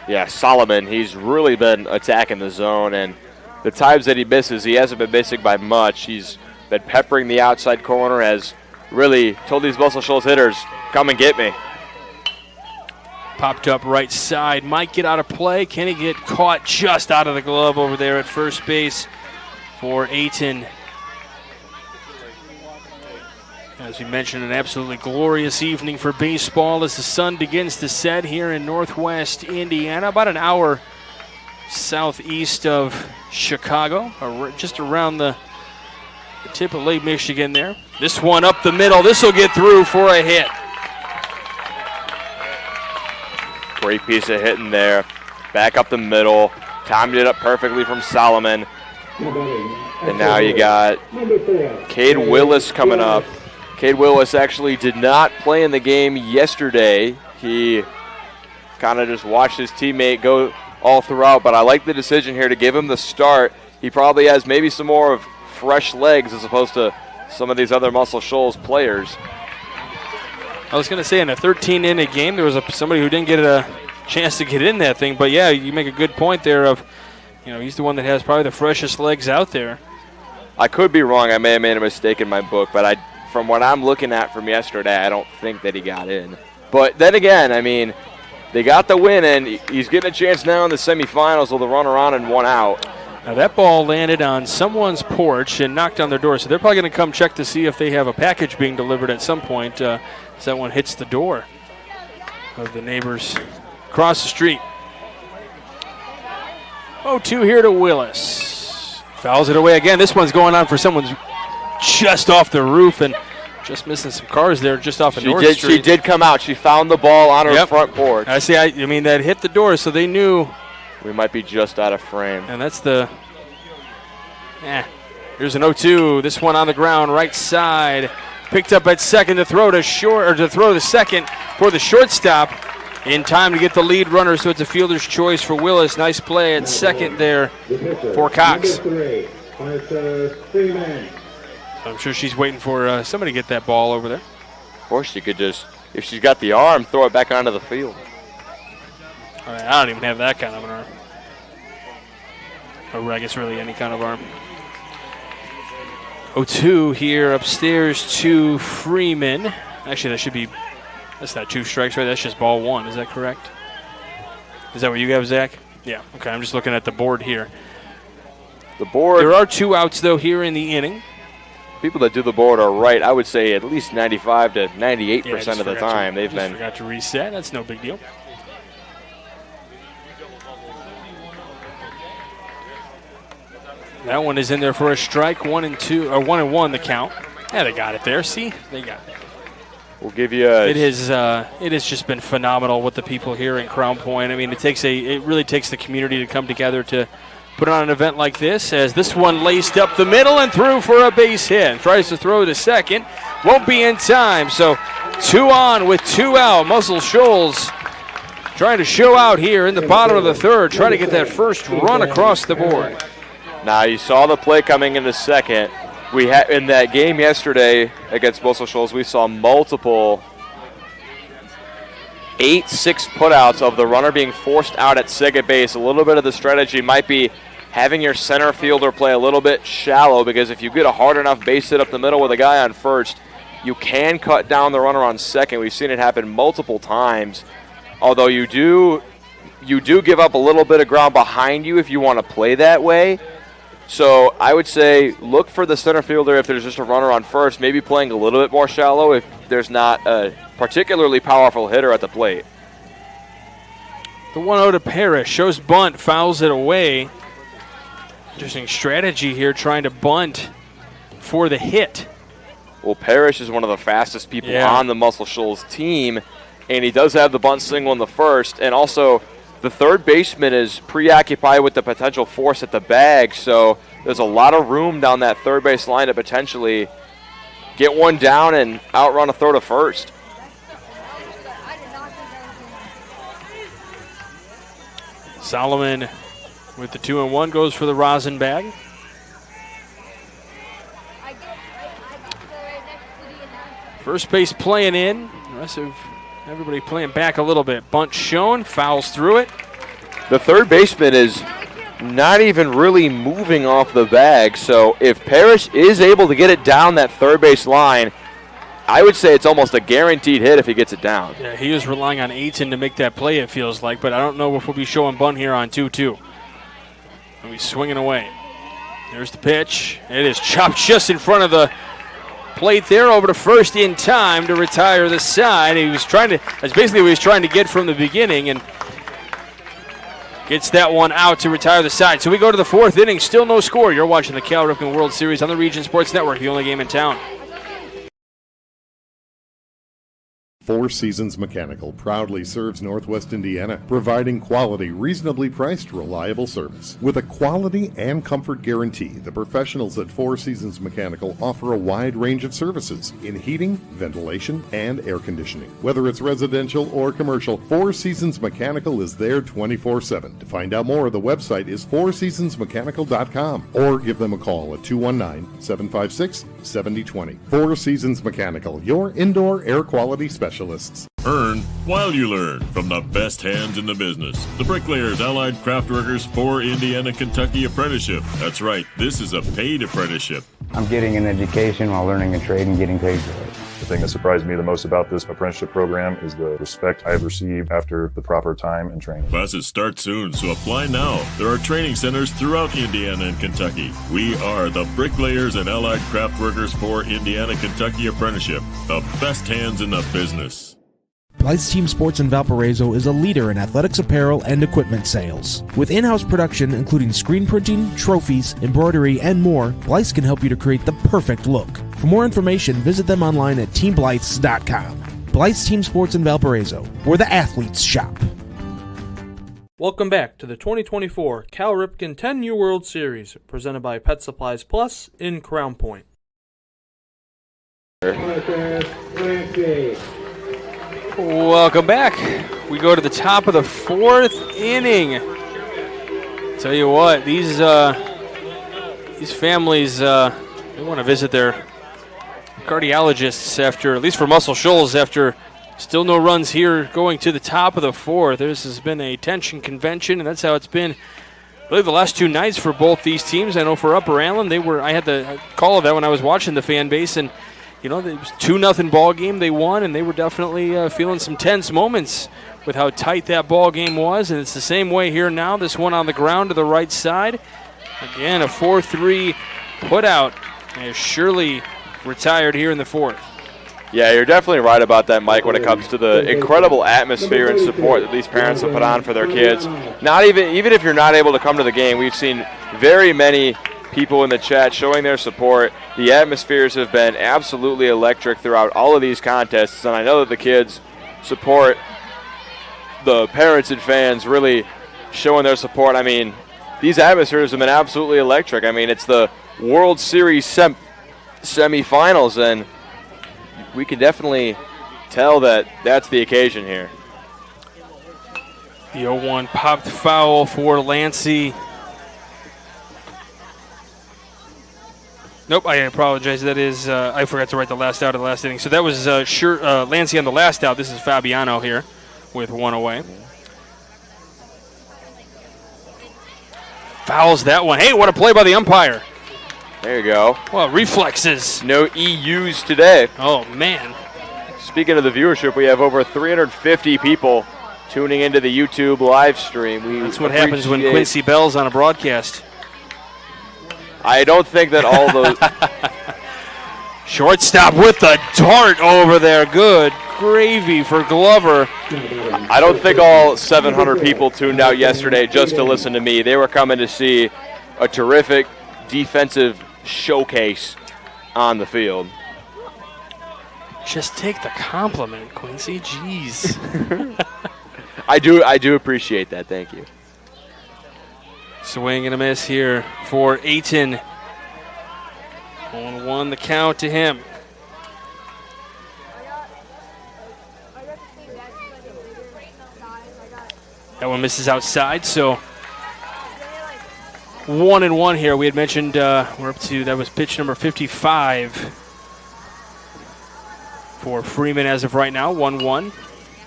S3: Yeah, Solomon, he's really been attacking the zone, and the times that he misses, he hasn't been missing by much. He's been peppering the outside corner, has really told these Muscle Shoals hitters, come and get me.
S2: Popped up right side. Might get out of play. Can he get caught just out of the glove over there at first base for Ayton? As we mentioned, an absolutely glorious evening for baseball as the sun begins to set here in northwest Indiana, about an hour southeast of Chicago, or just around the tip of Lake Michigan there. This one up the middle. This will get through for a hit.
S3: Great piece of hitting there. Back up the middle. Timed it up perfectly from Solomon. And now you got Cade Willis coming up. Cade Willis actually did not play in the game yesterday. He kind of just watched his teammate go all throughout, but I like the decision here to give him the start. He probably has maybe some more of fresh legs as opposed to some of these other Muscle Shoals players.
S2: I was going to say in a 13-inning game, there was somebody who didn't get a chance to get in that thing, but yeah, you make a good point there of, he's the one that has probably the freshest legs out there.
S3: I could be wrong. I may have made a mistake in my book, but from what I'm looking at from yesterday, I don't think that he got in. But then again, they got the win, and he's getting a chance now in the semifinals with a runner on and 1 out.
S2: Now that ball landed on someone's porch and knocked on their door, so they're probably going to come check to see if they have a package being delivered at some point as that one hits the door of the neighbors across the street. 0-2 here to Willis. Fouls it away again. This one's going on for someone's just off the roof and just missing some cars there just off of North Street.
S3: She did come out. She found the ball on her front porch.
S2: I see. I mean, that hit the door, so they knew.
S3: We might be just out of frame.
S2: And that's the. Here's an 0-2. This one on the ground, right side. Picked up at second to throw to second for the shortstop. In time to get the lead runner, so it's a fielder's choice for Willis. Nice play at second there for Cox. I'm sure she's waiting for somebody to get that ball over there.
S3: Or she could just, if she's got the arm, throw it back onto the field.
S2: I don't even have that kind of an arm. Or I guess really any kind of arm. 0-2 here upstairs to Freeman. Actually, that's not 2 strikes, right? That's just ball 1. Is that correct? Is that what you have, Zach? Yeah. Okay, I'm just looking at the board here.
S3: The board.
S2: There are 2 outs, though, here in the inning.
S3: People that do the board are right. I would say at least 95 to 98% of the time they've been.
S2: Forgot to reset. That's no big deal. That one is in there for a strike. 1-2 or 1-1 the count. Yeah, they got it there. See, they got it.
S3: We'll give you
S2: It has just been phenomenal with the people here in Crown Point. I mean, it really takes the community to come together to put on an event like this, as this one laced up the middle and through for a base hit. Tries to throw to second. Won't be in time. So 2 on with 2 out. Muscle Shoals trying to show out here in the bottom of the third, trying to get that first run across the board.
S3: Now you saw the play coming into second. We had in that game yesterday against Muscle Shoals, we saw multiple 8-6 putouts of the runner being forced out at second base. A little bit of the strategy might be having your center fielder play a little bit shallow, because if you get a hard enough base hit up the middle with a guy on first, you can cut down the runner on second. We've seen it happen multiple times. Although you do give up a little bit of ground behind you if you want to play that way. So I would say look for the center fielder if there's just a runner on first, maybe playing a little bit more shallow if there's not a particularly powerful hitter at the plate.
S2: The 1-0 to Parrish. Shows bunt, fouls it away. Interesting strategy here, trying to bunt for the hit.
S3: Well, Parrish is one of the fastest people on the Muscle Shoals team, and he does have the bunt single in the first, and also the third baseman is preoccupied with the potential force at the bag, so there's a lot of room down that third base line to potentially get one down and outrun a throw to first.
S2: Solomon with the 2-1 goes for the rosin bag. First base playing in. The rest of everybody playing back a little bit. Bunt shown, fouls through it.
S3: The third baseman is not even really moving off the bag, so if Parrish is able to get it down that third base line, I would say it's almost a guaranteed hit if he gets it down.
S2: Yeah, he is relying on Aiton to make that play, it feels like, but I don't know if we'll be showing bunt here on 2-2. And he's swinging away. There's the pitch. It is chopped just in front of the plate there, over to first in time to retire the side. He was trying to, that's basically what he was trying to get from the beginning, and gets that one out to retire the side. So we go to the fourth inning, still no score. You're watching the Cal Ripken World Series on the Region Sports Network, the only game in town.
S13: Four Seasons Mechanical proudly serves Northwest Indiana, providing quality, reasonably priced, reliable service. With a quality and comfort guarantee, the professionals at Four Seasons Mechanical offer a wide range of services in heating, ventilation, and air conditioning. Whether it's residential or commercial, Four Seasons Mechanical is there 24/7. To find out more, the website is fourseasonsmechanical.com or give them a call at 219-756-7020. Four Seasons Mechanical, your indoor air quality specialist.
S14: Earn while you learn from the best hands in the business. The Bricklayers Allied Craftworkers for Indiana, Kentucky Apprenticeship. That's right, this is a paid apprenticeship.
S15: I'm getting an education while learning a trade and getting paid for it.
S16: The thing that surprised me the most about this apprenticeship program is the respect I have received after the proper time and training.
S14: Classes start soon, so apply now. There are training centers throughout Indiana and Kentucky. We are the Bricklayers and Allied Craftworkers for Indiana, Kentucky Apprenticeship. The best hands in the business.
S11: Blythe's Team Sports in Valparaiso is a leader in athletics apparel and equipment sales. With in-house production including screen printing, trophies, embroidery, and more, Blythe's can help you to create the perfect look. For more information, visit them online at teamblythes.com. Blythe's Team Sports in Valparaiso, where the athletes shop.
S1: Welcome back to the 2024 Cal Ripken 10U World Series, presented by Pet Supplies Plus in Crown Point.
S2: Welcome back. We go to the top of the fourth inning. Tell you what, these families they want to visit their cardiologists after, at least for Muscle Shoals, after still no runs here going to the top of the fourth. This has been a tension convention, and that's how it's been really the last two nights for both these teams. I know for Upper Allen, I had the call of that when I was watching the fan base, and you know, it was 2-0 ball game. They won, and they were definitely feeling some tense moments with how tight that ball game was. And it's the same way here now. This one on the ground to the right side. Again, a 4-3 putout is surely retired here in the fourth.
S3: Yeah, you're definitely right about that, Mike, when it comes to the incredible atmosphere and support that these parents have put on for their kids. Not even if you're not able to come to the game, we've seen very many people in the chat showing their support. The atmospheres have been absolutely electric throughout all of these contests, and I know that the kids support the parents and fans really showing their support. I mean, these atmospheres have been absolutely electric. I mean, it's the World Series semifinals, and we can definitely tell that that's the occasion here.
S2: The 0-1 popped foul for Lancey. Nope, I apologize. That is, I forgot to write the last out of the last inning. So that was Lancey on the last out. This is Fabiano here with one away. Fouls that one. Hey, what a play by the umpire.
S3: There you go.
S2: Well, reflexes.
S3: No EUs today.
S2: Oh, man.
S3: Speaking of the viewership, we have over 350 people tuning into the YouTube live stream.
S2: That's what happens when Quincy Bell's on a broadcast.
S3: I don't think that all those...
S2: Shortstop with the dart over there. Good gravy for Glover.
S3: I don't think all 700 people tuned out yesterday just to listen to me. They were coming to see a terrific defensive showcase on the field.
S2: Just take the compliment, Quincy. Jeez.
S3: I do appreciate that. Thank you.
S2: Swing and a miss here for Ayton. 0-1 the count to him. That one misses outside, so 1-1 here. We had mentioned we're up to, that was pitch number 55 for Freeman as of right now, 1-1.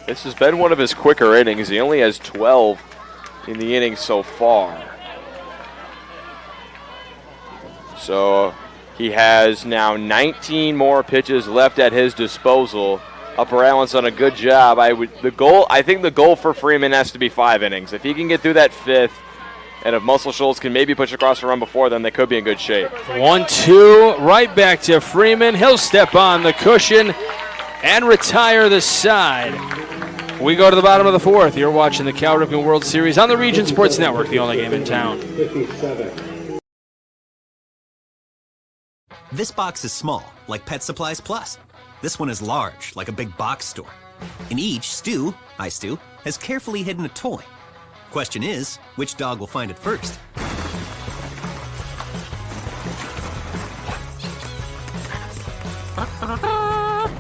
S3: This has been one of his quicker innings. He only has 12 in the inning so far. So he has now 19 more pitches left at his disposal. Upper Allen's done a good job. I think the goal for Freeman has to be 5 innings. If he can get through that 5th, and if Muscle Shoals can maybe push across the run before, then they could be in good shape.
S2: 1-2, right back to Freeman. He'll step on the cushion and retire the side. We go to the bottom of the 4th. You're watching the Cal Ripken World Series on the Region Sports Network, the only game in town.
S7: 57.
S5: This box is small, like Pet Supplies Plus. This one is large, like a big box store. In each, Stu, hi Stu, has carefully hidden a toy. Question is, which dog will find it first?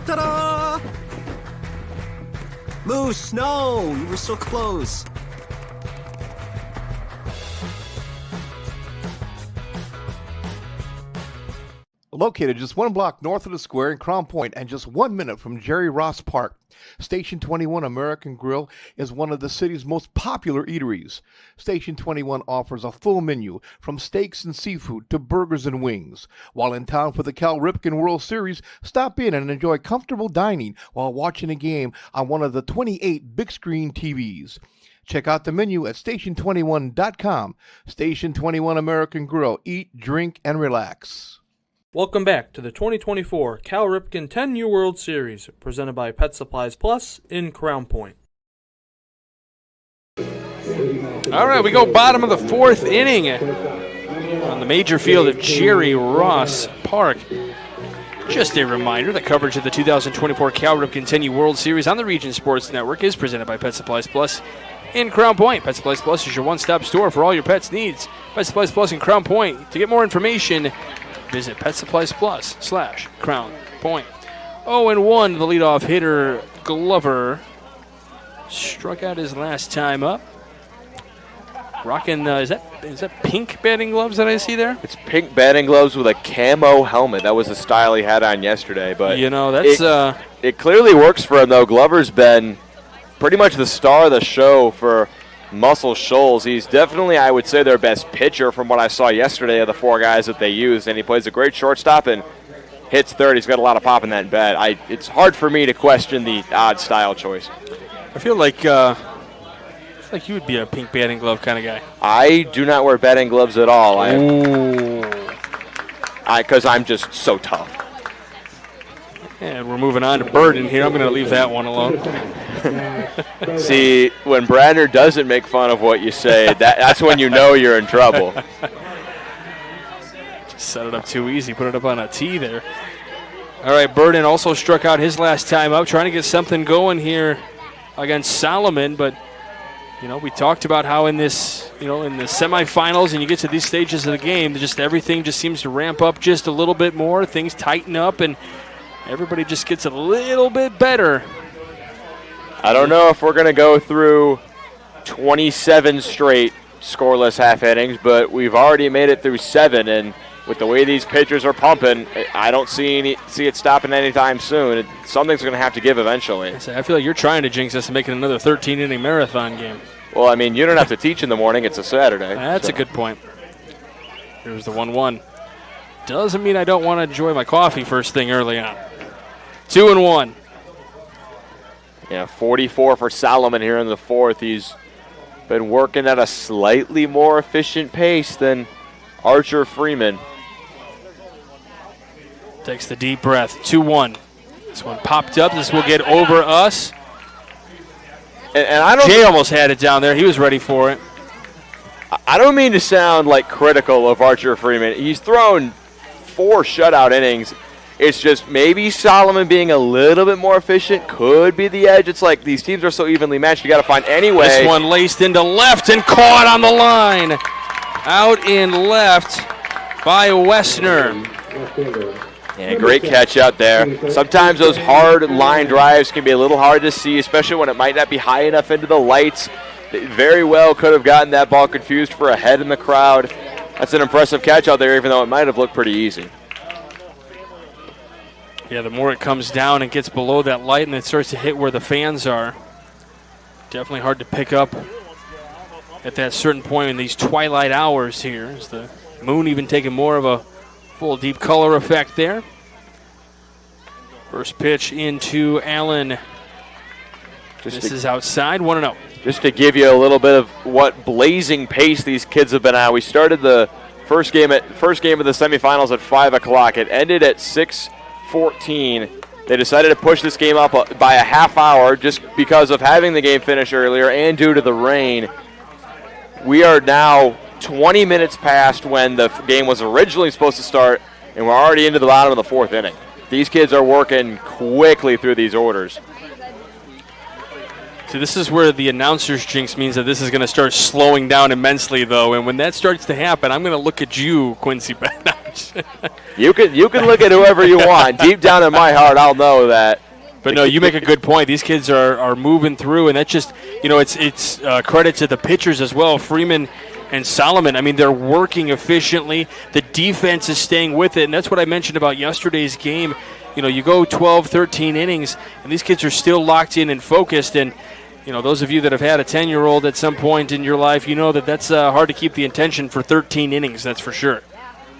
S5: Ta-da! Moose, no! You were so close.
S6: Located just 1 block north of the square in Crown Point and just 1 minute from Jerry Ross Park, Station 21 American Grill is one of the city's most popular eateries. Station 21 offers a full menu from steaks and seafood to burgers and wings. While in town for the Cal Ripken World Series, stop in and enjoy comfortable dining while watching a game on one of the 28 big screen TVs. Check out the menu at station21.com. Station 21 American Grill. Eat, drink, and relax.
S1: Welcome back to the 2024 Cal Ripken 10U World Series, presented by Pet Supplies Plus in Crown Point.
S2: All right, we go bottom of the 4th inning on the major field at Jerry Ross Park. Just a reminder, the coverage of the 2024 Cal Ripken 10U World Series on the Region Sports Network is presented by Pet Supplies Plus in Crown Point. Pet Supplies Plus is your one-stop store for all your pets' needs. Pet Supplies Plus in Crown Point. To get more information, visit PetSuppliesPlus/Crown Point. 0-1, the leadoff hitter, Glover, struck out his last time up. Rocking, is that pink batting gloves that I see there?
S3: It's pink batting gloves with a camo helmet. That was the style he had on yesterday. But
S2: you know, that's
S3: it clearly works for him, though. Glover's been pretty much the star of the show for Muscle Shoals. He's definitely, I would say, their best pitcher from what I saw yesterday of the 4 guys that they used, and he plays a great shortstop and hits third. He's got a lot of pop in that bat. It's hard for me to question the odd style choice.
S2: I feel like you would be a pink batting glove kind of guy.
S3: I do not wear batting gloves at all. Because I'm just so tough.
S2: And we're moving on to Burden here. I'm going to leave that one alone.
S3: See, when Brander doesn't make fun of what you say, that's when you know you're in trouble.
S2: Just set it up too easy. Put it up on a tee there. All right, Burden also struck out his last time up, trying to get something going here against Solomon, but we talked about how in this, in the semifinals and you get to these stages of the game, just everything just seems to ramp up just a little bit more. Things tighten up and everybody just gets a little bit better.
S3: I don't know if we're going to go through 27 straight scoreless half innings, but we've already made it through 7, and with the way these pitchers are pumping, I don't see it stopping anytime soon. Something's going to have to give eventually.
S2: I feel like you're trying to jinx us and make it another 13-inning marathon game.
S3: Well, I mean, you don't have to teach in the morning. It's a Saturday.
S2: That's a good point. Here's the 1-1. Doesn't mean I don't want to enjoy my coffee first thing early on. 2-1.
S3: Yeah, 44 for Solomon here in the 4th. He's been working at a slightly more efficient pace than Archer Freeman.
S2: Takes the deep breath. 2-1. This one popped up. This will get over us.
S3: And I don't.
S2: Jay almost had it down there. He was ready for it.
S3: I don't mean to sound like critical of Archer Freeman. He's thrown 4 shutout innings. It's just maybe Solomon being a little bit more efficient could be the edge. It's like these teams are so evenly matched. You got to find any way.
S2: This one laced into left and caught on the line. Out in left by Wessner.
S3: Yeah, great catch out there. Sometimes those hard line drives can be a little hard to see, especially when it might not be high enough into the lights. They very well could have gotten that ball confused for a head in the crowd. That's an impressive catch out there, even though it might have looked pretty easy.
S2: Yeah, the more it comes down and gets below that light and it starts to hit where the fans are, definitely hard to pick up at that certain point in these twilight hours here. Is the moon even taking more of a full deep color effect there? First pitch into Allen. This is outside, 1-0.
S3: Just to give you a little bit of what blazing pace these kids have been on. We started the first game of the semifinals at 5 o'clock. It ended at 6:14. They decided to push this game up by a half hour just because of having the game finish earlier and due to the rain. We are now 20 minutes past when the game was originally supposed to start, and we're already into the bottom of the 4th inning. These kids are working quickly through these orders.
S2: See, this is where the announcer's jinx means that this is going to start slowing down immensely, though. And when that starts to happen, I'm going to look at you, Quincy Benach.
S3: You can look at whoever you want. Deep down in my heart, I'll know that.
S2: But no, you make a good point. These kids are moving through, and that's just, it's credit to the pitchers as well, Freeman and Solomon. I mean, they're working efficiently. The defense is staying with it, and that's what I mentioned about yesterday's game. You go 12, 13 innings, and these kids are still locked in and focused. And, those of you that have had a 10-year-old at some point in your life, you know that that's hard to keep the attention for 13 innings, that's for sure.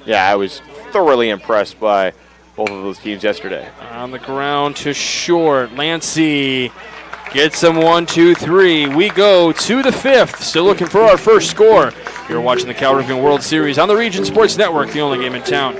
S3: Yeah, I was thoroughly impressed by both of those teams yesterday.
S2: On the ground to short. Lancey gets him 1, 2, 3. We go to the 5th. Still looking for our first score. You're watching the Cal Ripken World Series on the Region Sports Network, the only game in town.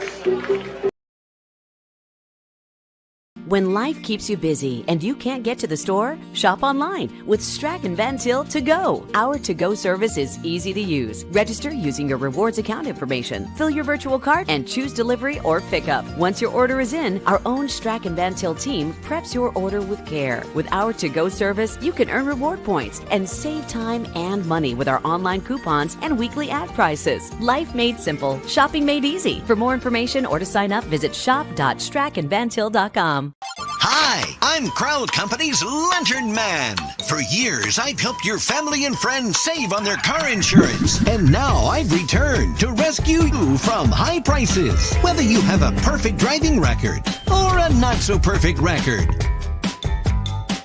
S8: When life keeps you busy and you can't get to the store, shop online with Strachan Van Til To Go. Our to-go service is easy to use. Register using your rewards account information, fill your virtual cart, and choose delivery or pickup. Once your order is in, our own Strachan Van Til team preps your order with care. With our to-go service, you can earn reward points and save time and money with our online coupons and weekly ad prices. Life made simple, shopping made easy. For more information or to sign up, visit shop.strachanvantil.com.
S9: Hi, I'm Crowd Company's Lantern Man. For years, I've helped your family and friends save on their car insurance. And now I've returned to rescue you from high prices. Whether you have a perfect driving record or a not-so-perfect record.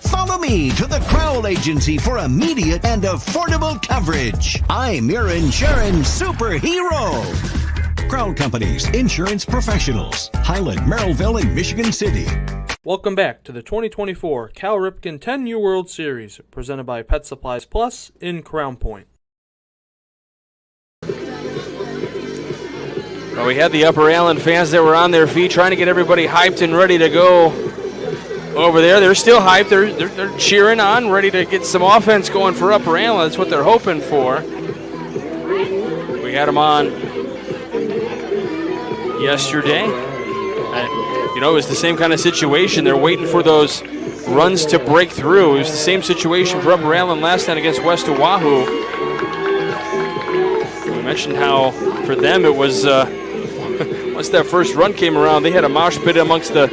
S9: Follow me to the Crowd Agency for immediate and affordable coverage. I'm your insurance superhero. Crowd Company's insurance professionals. Highland, Merrillville, and Michigan City.
S1: Welcome back to the 2024 Cal Ripken 10U World Series, presented by Pet Supplies Plus in Crown Point.
S2: Well, we had the Upper Allen fans that were on their feet trying to get everybody hyped and ready to go over there. They're still hyped. They're cheering on, ready to get some offense going for Upper Allen. That's what they're hoping for. We had them on yesterday. It was the same kind of situation. They're waiting for those runs to break through. It was the same situation for Upper Allen last night against West Oahu. We mentioned how for them it was, once that first run came around, they had a mosh pit amongst the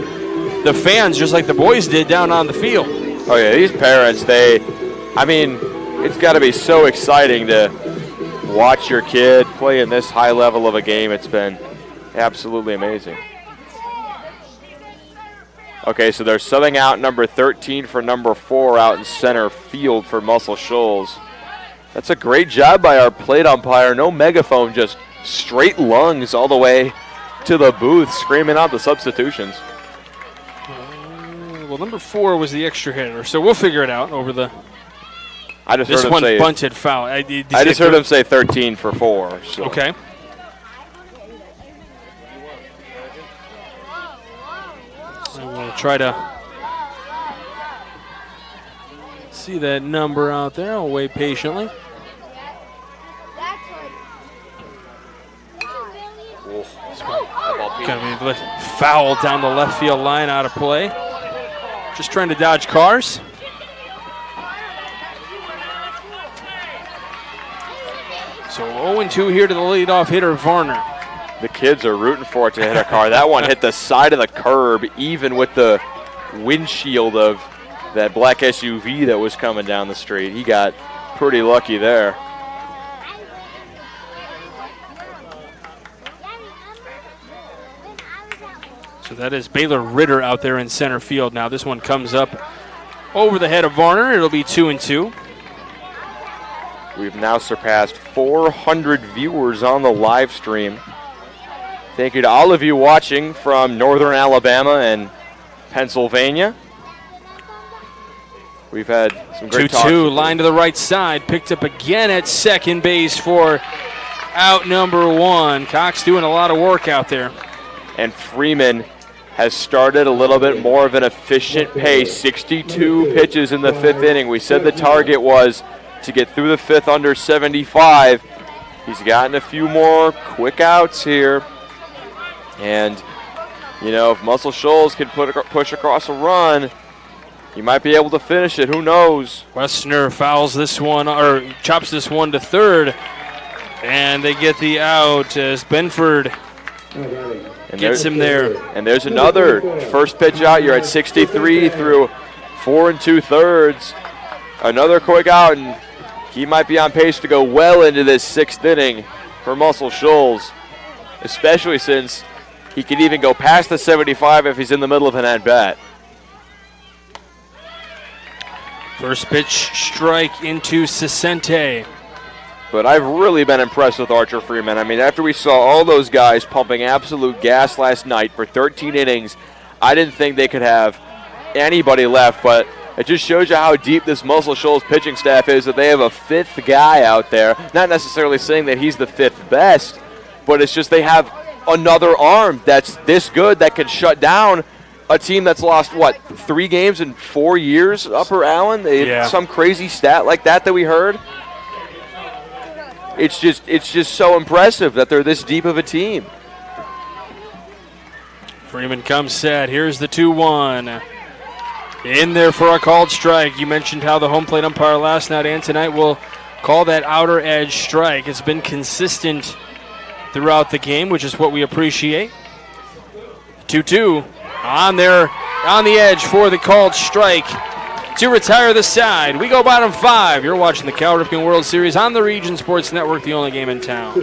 S2: fans just like the boys did down on the field.
S3: Oh yeah, these parents, it's got to be so exciting to watch your kid play in this high level of a game. It's been absolutely amazing. Okay, so they're subbing out number 13 for number 4 out in center field for Muscle Shoals. That's a great job by our plate umpire. No megaphone, just straight lungs all the way to the booth, screaming out the substitutions.
S2: Well, number 4 was the extra hitter, so we'll figure it out over the.
S3: I just
S2: this
S3: heard him
S2: one
S3: say
S2: bunted foul. I
S3: just heard him say 13 for 4. So.
S2: Okay. So we'll try to see that number out there. I'll wait patiently. Going to be foul down the left field line, out of play. Just trying to dodge cars. So 0-2 here to the leadoff hitter, Varner.
S3: The kids are rooting for it to hit a car. That one hit the side of the curb, even with the windshield of that black SUV that was coming down the street. He got pretty lucky there.
S2: So that is Baylor Ritter out there in center field now. This one comes up over the head of Varner. It'll be 2-2.
S3: We've now surpassed 400 viewers on the live stream. Thank you to all of you watching from northern Alabama and Pennsylvania. We've had some great
S2: 2-2, line to the right side. Picked up again at second base for out number 1. Cox doing a lot of work out there.
S3: And Freeman has started a little bit more of an efficient pace. 62 pitches in the 5th inning. We said the target was to get through the 5th under 75. He's gotten a few more quick outs here. And, if Muscle Shoals can push across a run, he might be able to finish it. Who knows?
S2: Westner fouls this one, or chops this one to third. And they get the out as Benford gets him there.
S3: And there's another first pitch out. You're at 63 through 4 2/3. Another quick out, and he might be on pace to go well into this 6th inning for Muscle Shoals, especially since he could even go past the 75 if he's in the middle of an at-bat.
S2: First pitch strike into Sisente.
S3: But I've really been impressed with Archer Freeman. After we saw all those guys pumping absolute gas last night for 13 innings, I didn't think they could have anybody left, but it just shows you how deep this Muscle Shoals pitching staff is, that they have a 5th guy out there. Not necessarily saying that he's the 5th best, but it's just they have another arm that's this good that can shut down a team that's lost, 3 games in 4 years, Upper Allen? Some crazy stat like that we heard. It's just so impressive that they're this deep of a team.
S2: Freeman comes set. Here's the 2-1. In there for a called strike. You mentioned how the home plate umpire last night and tonight will call that outer edge strike. It's been consistent throughout the game, which is what we appreciate. 2-2 on the edge for the called strike to retire the side. We go bottom 5. You're watching the Cal Ripken World Series on the Region Sports Network, the only game in town.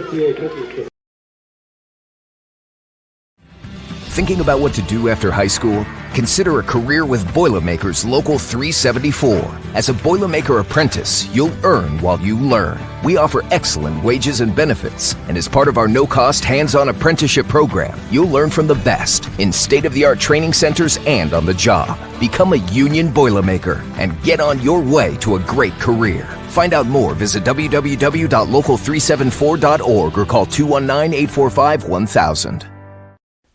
S10: Thinking about what to do after high school? Consider a career with Boilermakers Local 374. As a Boilermaker apprentice, you'll earn while you learn. We offer excellent wages and benefits, and as part of our no-cost hands-on apprenticeship program, you'll learn from the best in state-of-the-art training centers and on the job. Become a union Boilermaker and get on your way to a great career. Find out more, visit www.local374.org or call 219-845-1000.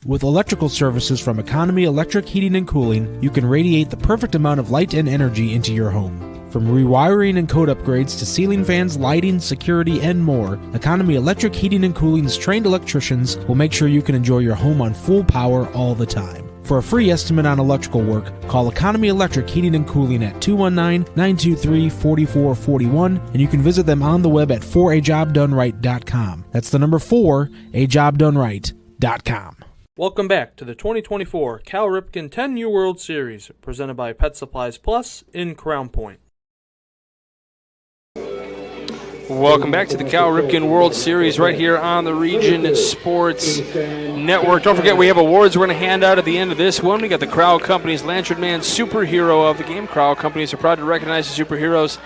S11: With electrical services from Economy Electric Heating and Cooling, you can radiate the perfect amount of light and energy into your home. From rewiring and code upgrades to ceiling fans, lighting, security, and more, Economy Electric Heating and Cooling's trained electricians will make sure you can enjoy your home on full power all the time. For a free estimate on electrical work, call Economy Electric Heating and Cooling at 219-923-4441, and you can visit them on the web at forajobdoneright.com. That's the number 4ajobdoneright.com.
S1: Welcome back to the 2024 Cal Ripken 10U World Series, presented by Pet Supplies Plus in Crown Point.
S2: Welcome back to the Cal Ripken World Series right here on the Region Sports Network. Don't forget we have awards we're going to hand out at the end of this one. We got the Crowell Companies Lantern Man Superhero of the Game. Crowell Companies are proud to recognize the superheroes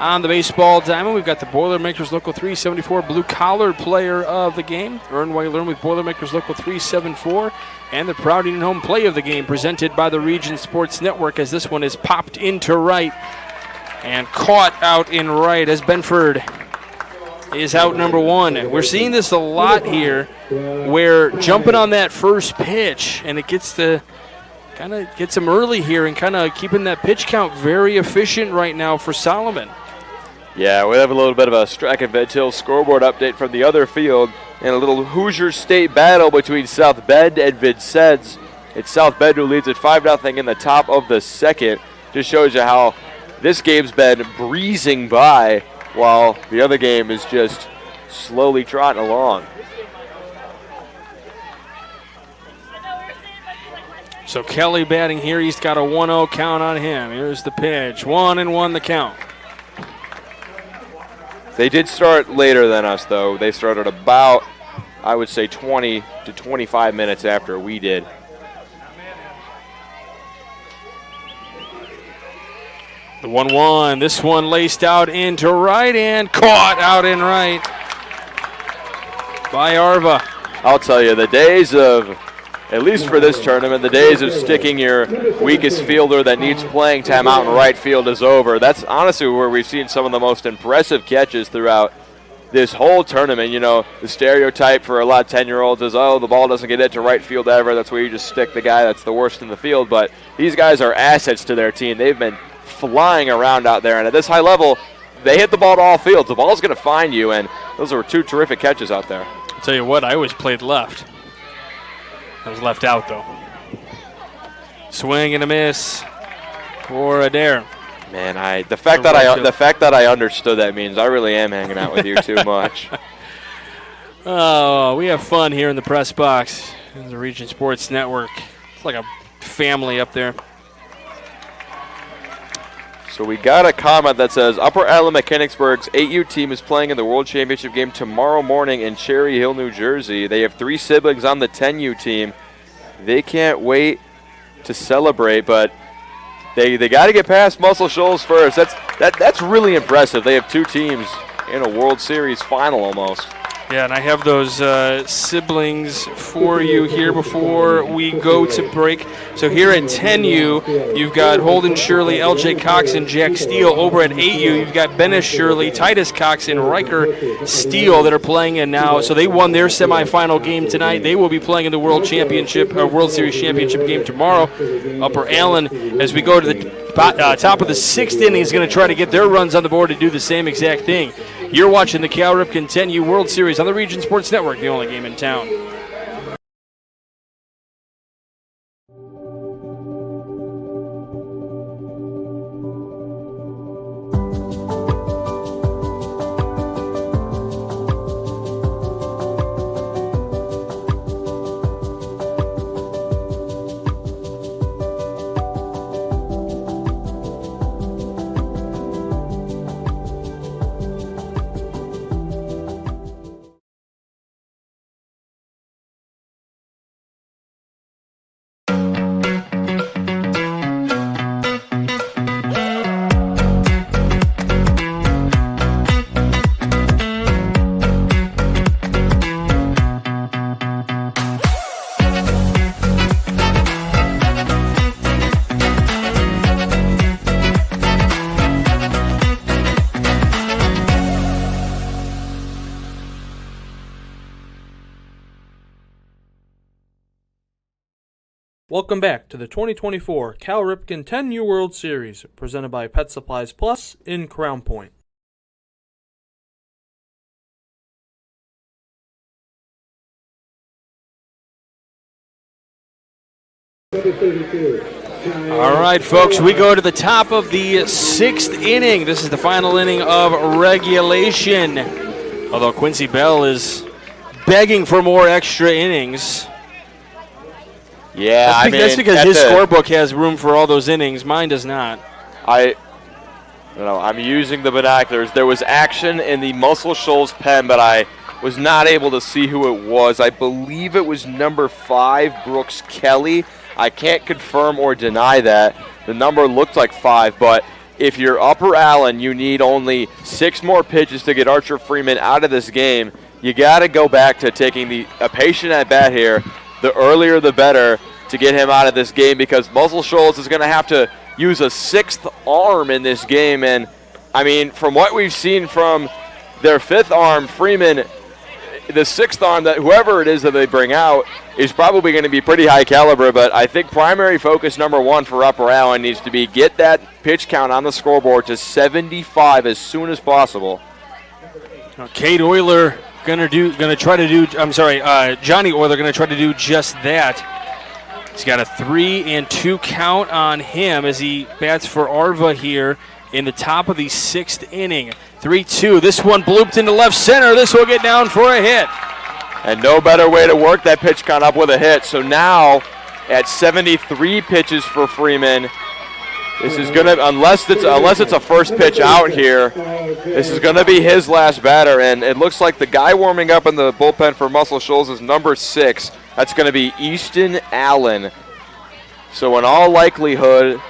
S2: on the baseball diamond. We've got the Boilermakers Local 374 Blue Collar Player of the Game. Earn while you learn with Boilermakers Local 374. And the Proud Indian Home Play of the Game presented by the Region Sports Network, as this one is popped into right and caught out in right as Benford is out number one. We're seeing this a lot here where jumping on that first pitch, and it gets him early here and kind of keeping that pitch count very efficient right now for Solomon.
S3: Yeah, we have a little bit of a Strack and Ventil scoreboard update from the other field and a little Hoosier State battle between South Bend and Vincennes. It's South Bend who leads at 5-0 in the top of the second. Just shows you how this game's been breezing by while the other game is just slowly trotting along.
S2: So Kelly batting here. He's got a 1-0 count on him. Here's the pitch. 1-1 the count.
S3: They did start later than us, though. They started about, I would say, 20 to 25 minutes after we did.
S2: The 1-1. This one laced out into right and caught out in right by Arva.
S3: I'll tell you, the days of, at least for this tournament, the days of sticking your weakest fielder that needs playing time out in right field is over. That's honestly where we've seen some of the most impressive catches throughout this whole tournament. You know, the stereotype for a lot of 10-year-olds is, oh, the ball doesn't get into right field ever. That's where you just stick the guy that's the worst in the field. But these guys are assets to their team. They've been flying around out there, and at this high level, they hit the ball to all fields. The ball's going to find you, and those were two terrific catches out there.
S2: I'll tell you what, I always played left. I was left out, though. Swing and a miss for Adair.
S3: Man, the fact that I understood that means I really am hanging out with you too much.
S2: Oh, we have fun here in the press box in the Region Sports Network. It's like a family up there.
S3: So we got a comment that says, Upper Allen Mechanicsburg's 8U team is playing in the World Championship game tomorrow morning in Cherry Hill, New Jersey. They have 3 siblings on the 10U team. They can't wait to celebrate, but they got to get past Muscle Shoals first. That's really impressive. They have 2 teams in a World Series final almost.
S2: Yeah, and I have those siblings for you here before we go to break. So here at 10U, you've got Holden Shirley, LJ Cox, and Jack Steele. Over at 8U, you've got Bennis Shirley, Titus Cox, and Riker Steele that are playing in now. So they won their semifinal game tonight. They will be playing in the World Series Championship game tomorrow. Upper Allen, as we go to the top of the 6th inning, is going to try to get their runs on the board to do the same exact thing. You're watching the Cal Ripken 10U World Series on the Region Sports Network, the only game in town.
S1: Welcome back to the 2024 Cal Ripken 10U World Series, presented by Pet Supplies Plus in Crown Point.
S2: All right, folks, we go to the top of the 6th inning. This is the final inning of regulation. Although Quincy Bell is begging for more extra innings.
S3: Yeah,
S2: that's because his scorebook has room for all those innings. Mine does not.
S3: I'm using the binoculars. There was action in the Muscle Shoals pen, but I was not able to see who it was. I believe it was number 5, Brooks Kelly. I can't confirm or deny that. The number looked like 5, but if you're Upper Allen, you need only 6 more pitches to get Archer Freeman out of this game. You got to go back to taking a patient at bat here. The earlier the better to get him out of this game, because Muscle Shoals is going to have to use a 6th arm in this game. And, I mean, from what we've seen from their 5th arm, Freeman, the 6th arm, that whoever it is that they bring out is probably going to be pretty high caliber. But I think primary focus number 1 for Upper Allen needs to be get that pitch count on the scoreboard to 75 as soon as possible.
S2: Johnny Euler going to try to do just that. He's got a 3-2 count on him as he bats for Arva here in the top of the 6th inning. 3-2. This one blooped into left center. This will get down for a hit.
S3: And no better way to work that pitch count up with a hit. So now at 73 pitches for Freeman, this is going to, unless it's a first pitch out here, this is going to be his last batter. And it looks like the guy warming up in the bullpen for Muscle Shoals is number 6. That's going to be Easton Allen. So in all likelihood,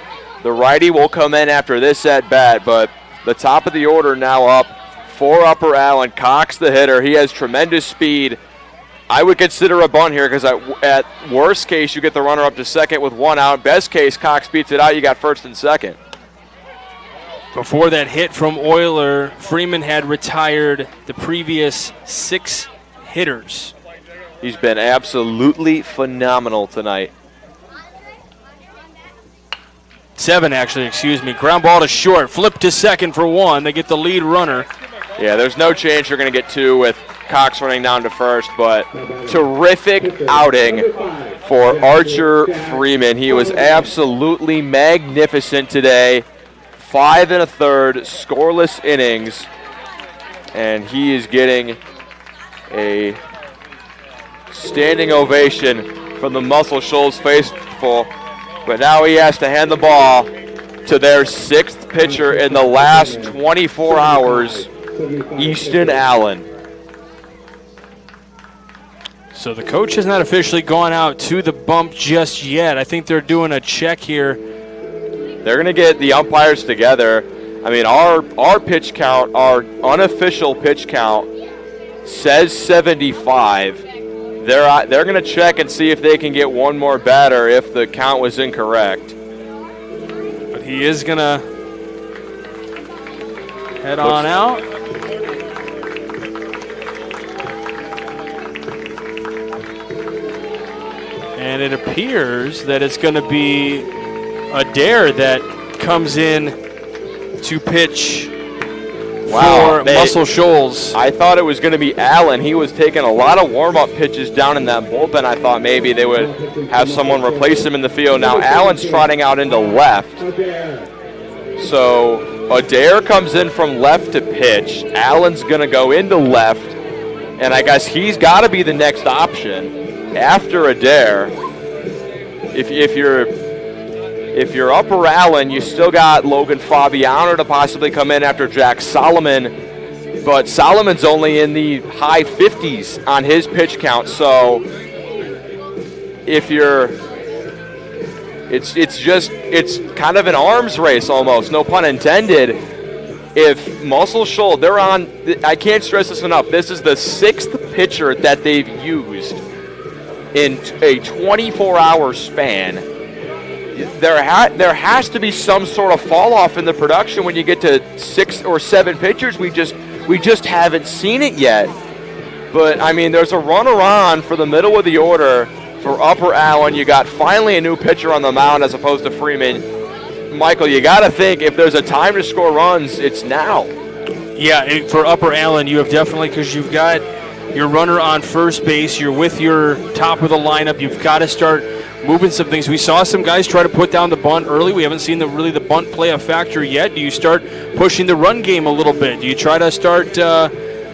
S3: the righty will come in after this at bat. But the top of the order now up for Upper Allen. Cox, the hitter, he has tremendous speed. I would consider a bunt here because at worst case, you get the runner up to second with 1 out. Best case, Cox beats it out. You got first and second.
S2: Before that hit from Euler, Freeman had retired the previous 6 hitters.
S3: He's been absolutely phenomenal tonight.
S2: 7, actually, excuse me. Ground ball to short. Flip to second for 1. They get the lead runner.
S3: Yeah, there's no chance you're going to get 2 with Cox running down to first, but terrific outing for Archer Freeman. He was absolutely magnificent today. 5 1/3 scoreless innings, and he is getting a standing ovation from the Muscle Shoals faithful. But now he has to hand the ball to their 6th pitcher in the last 24 hours, Easton Allen.
S2: So the coach has not officially gone out to the bump just yet. I think they're doing a check here.
S3: They're going to get the umpires together. I mean, our pitch count, our unofficial pitch count, says 75. They're going to check and see if they can get one more batter if the count was incorrect.
S2: But he is going to head on out. And it appears that it's going to be Adair that comes in to pitch for Muscle Shoals.
S3: I thought it was going to be Allen. He was taking a lot of warm-up pitches down in that bullpen. I thought maybe they would have someone replace him in the field. Now Allen's trotting out into left. So Adair comes in from left to pitch. Allen's going to go into left. And I guess he's got to be the next option after Adair. If you're Upper Allen, you still got Logan Fabiano to possibly come in after Jack Solomon, but Solomon's only in the high 50s on his pitch count. So if it's kind of an arms race almost, no pun intended. If Muscle Shoals, they're on, I can't stress this enough, this is the 6th pitcher that they've used in a 24-hour span. There has to be some sort of fall off in the production when you get to 6 or 7 pitchers. We just haven't seen it yet. But I mean, there's a runner on for the middle of the order for Upper Allen. You got finally a new pitcher on the mound as opposed to Freeman. Michael, you got to think if there's a time to score runs, it's now.
S2: Yeah, for Upper Allen, you have definitely, because you've got your runner on first base. You're with your top of the lineup. You've got to start moving some things. We saw some guys try to put down the bunt early. We haven't seen the bunt play a factor yet. Do you start pushing the run game a little bit? Do you try to start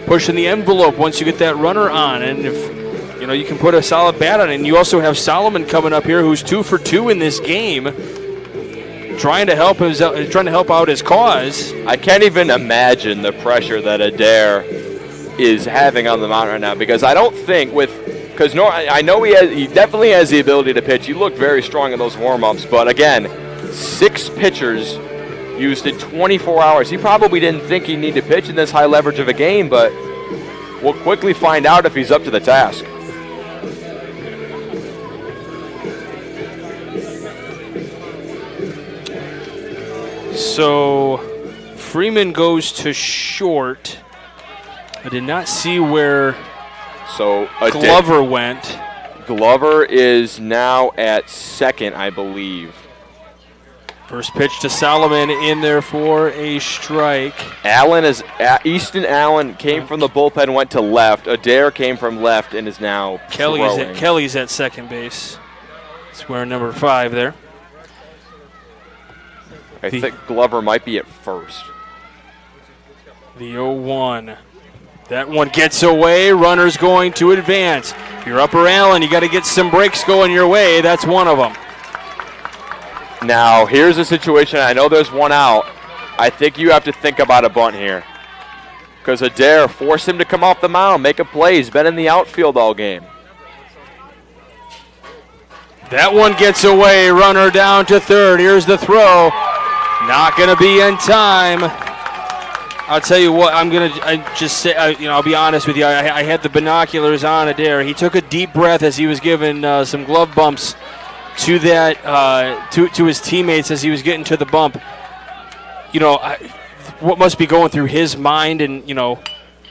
S2: pushing the envelope once you get that runner on? And if you can put a solid bat on it. And you also have Solomon coming up here, who's 2 for 2 in this game, trying to help out his cause.
S3: I can't even imagine the pressure that Adair is having on the mound right now, because I don't think I know he definitely has the ability to pitch. He looked very strong in those warm-ups, but again, 6 pitchers used in 24 hours. He probably didn't think he needed to pitch in this high leverage of a game, but we'll quickly find out if he's up to the task.
S2: So Freeman goes to short. I did not see where Glover went.
S3: Glover is now at second, I believe.
S2: First pitch to Solomon in there for a strike.
S3: Easton Allen came from the bullpen, went to left. Adair came from left and is now throwing.
S2: Kelly's at second base. That's wearing number 5 there.
S3: I think Glover might be at first.
S2: The 0-1. That one gets away. Runner's going to advance. If you're Upper Allen, you got to get some breaks going your way. That's one of them.
S3: Now, here's a situation. I know there's one out. I think you have to think about a bunt here, because Adair forced him to come off the mound, make a play. He's been in the outfield all game.
S2: That one gets away. Runner down to third. Here's the throw. Not going to be in time. I'll tell you what, I'll be honest with you. I had the binoculars on Adair. He took a deep breath as he was giving some glove bumps to to his teammates as he was getting to the bump. What must be going through his mind? And,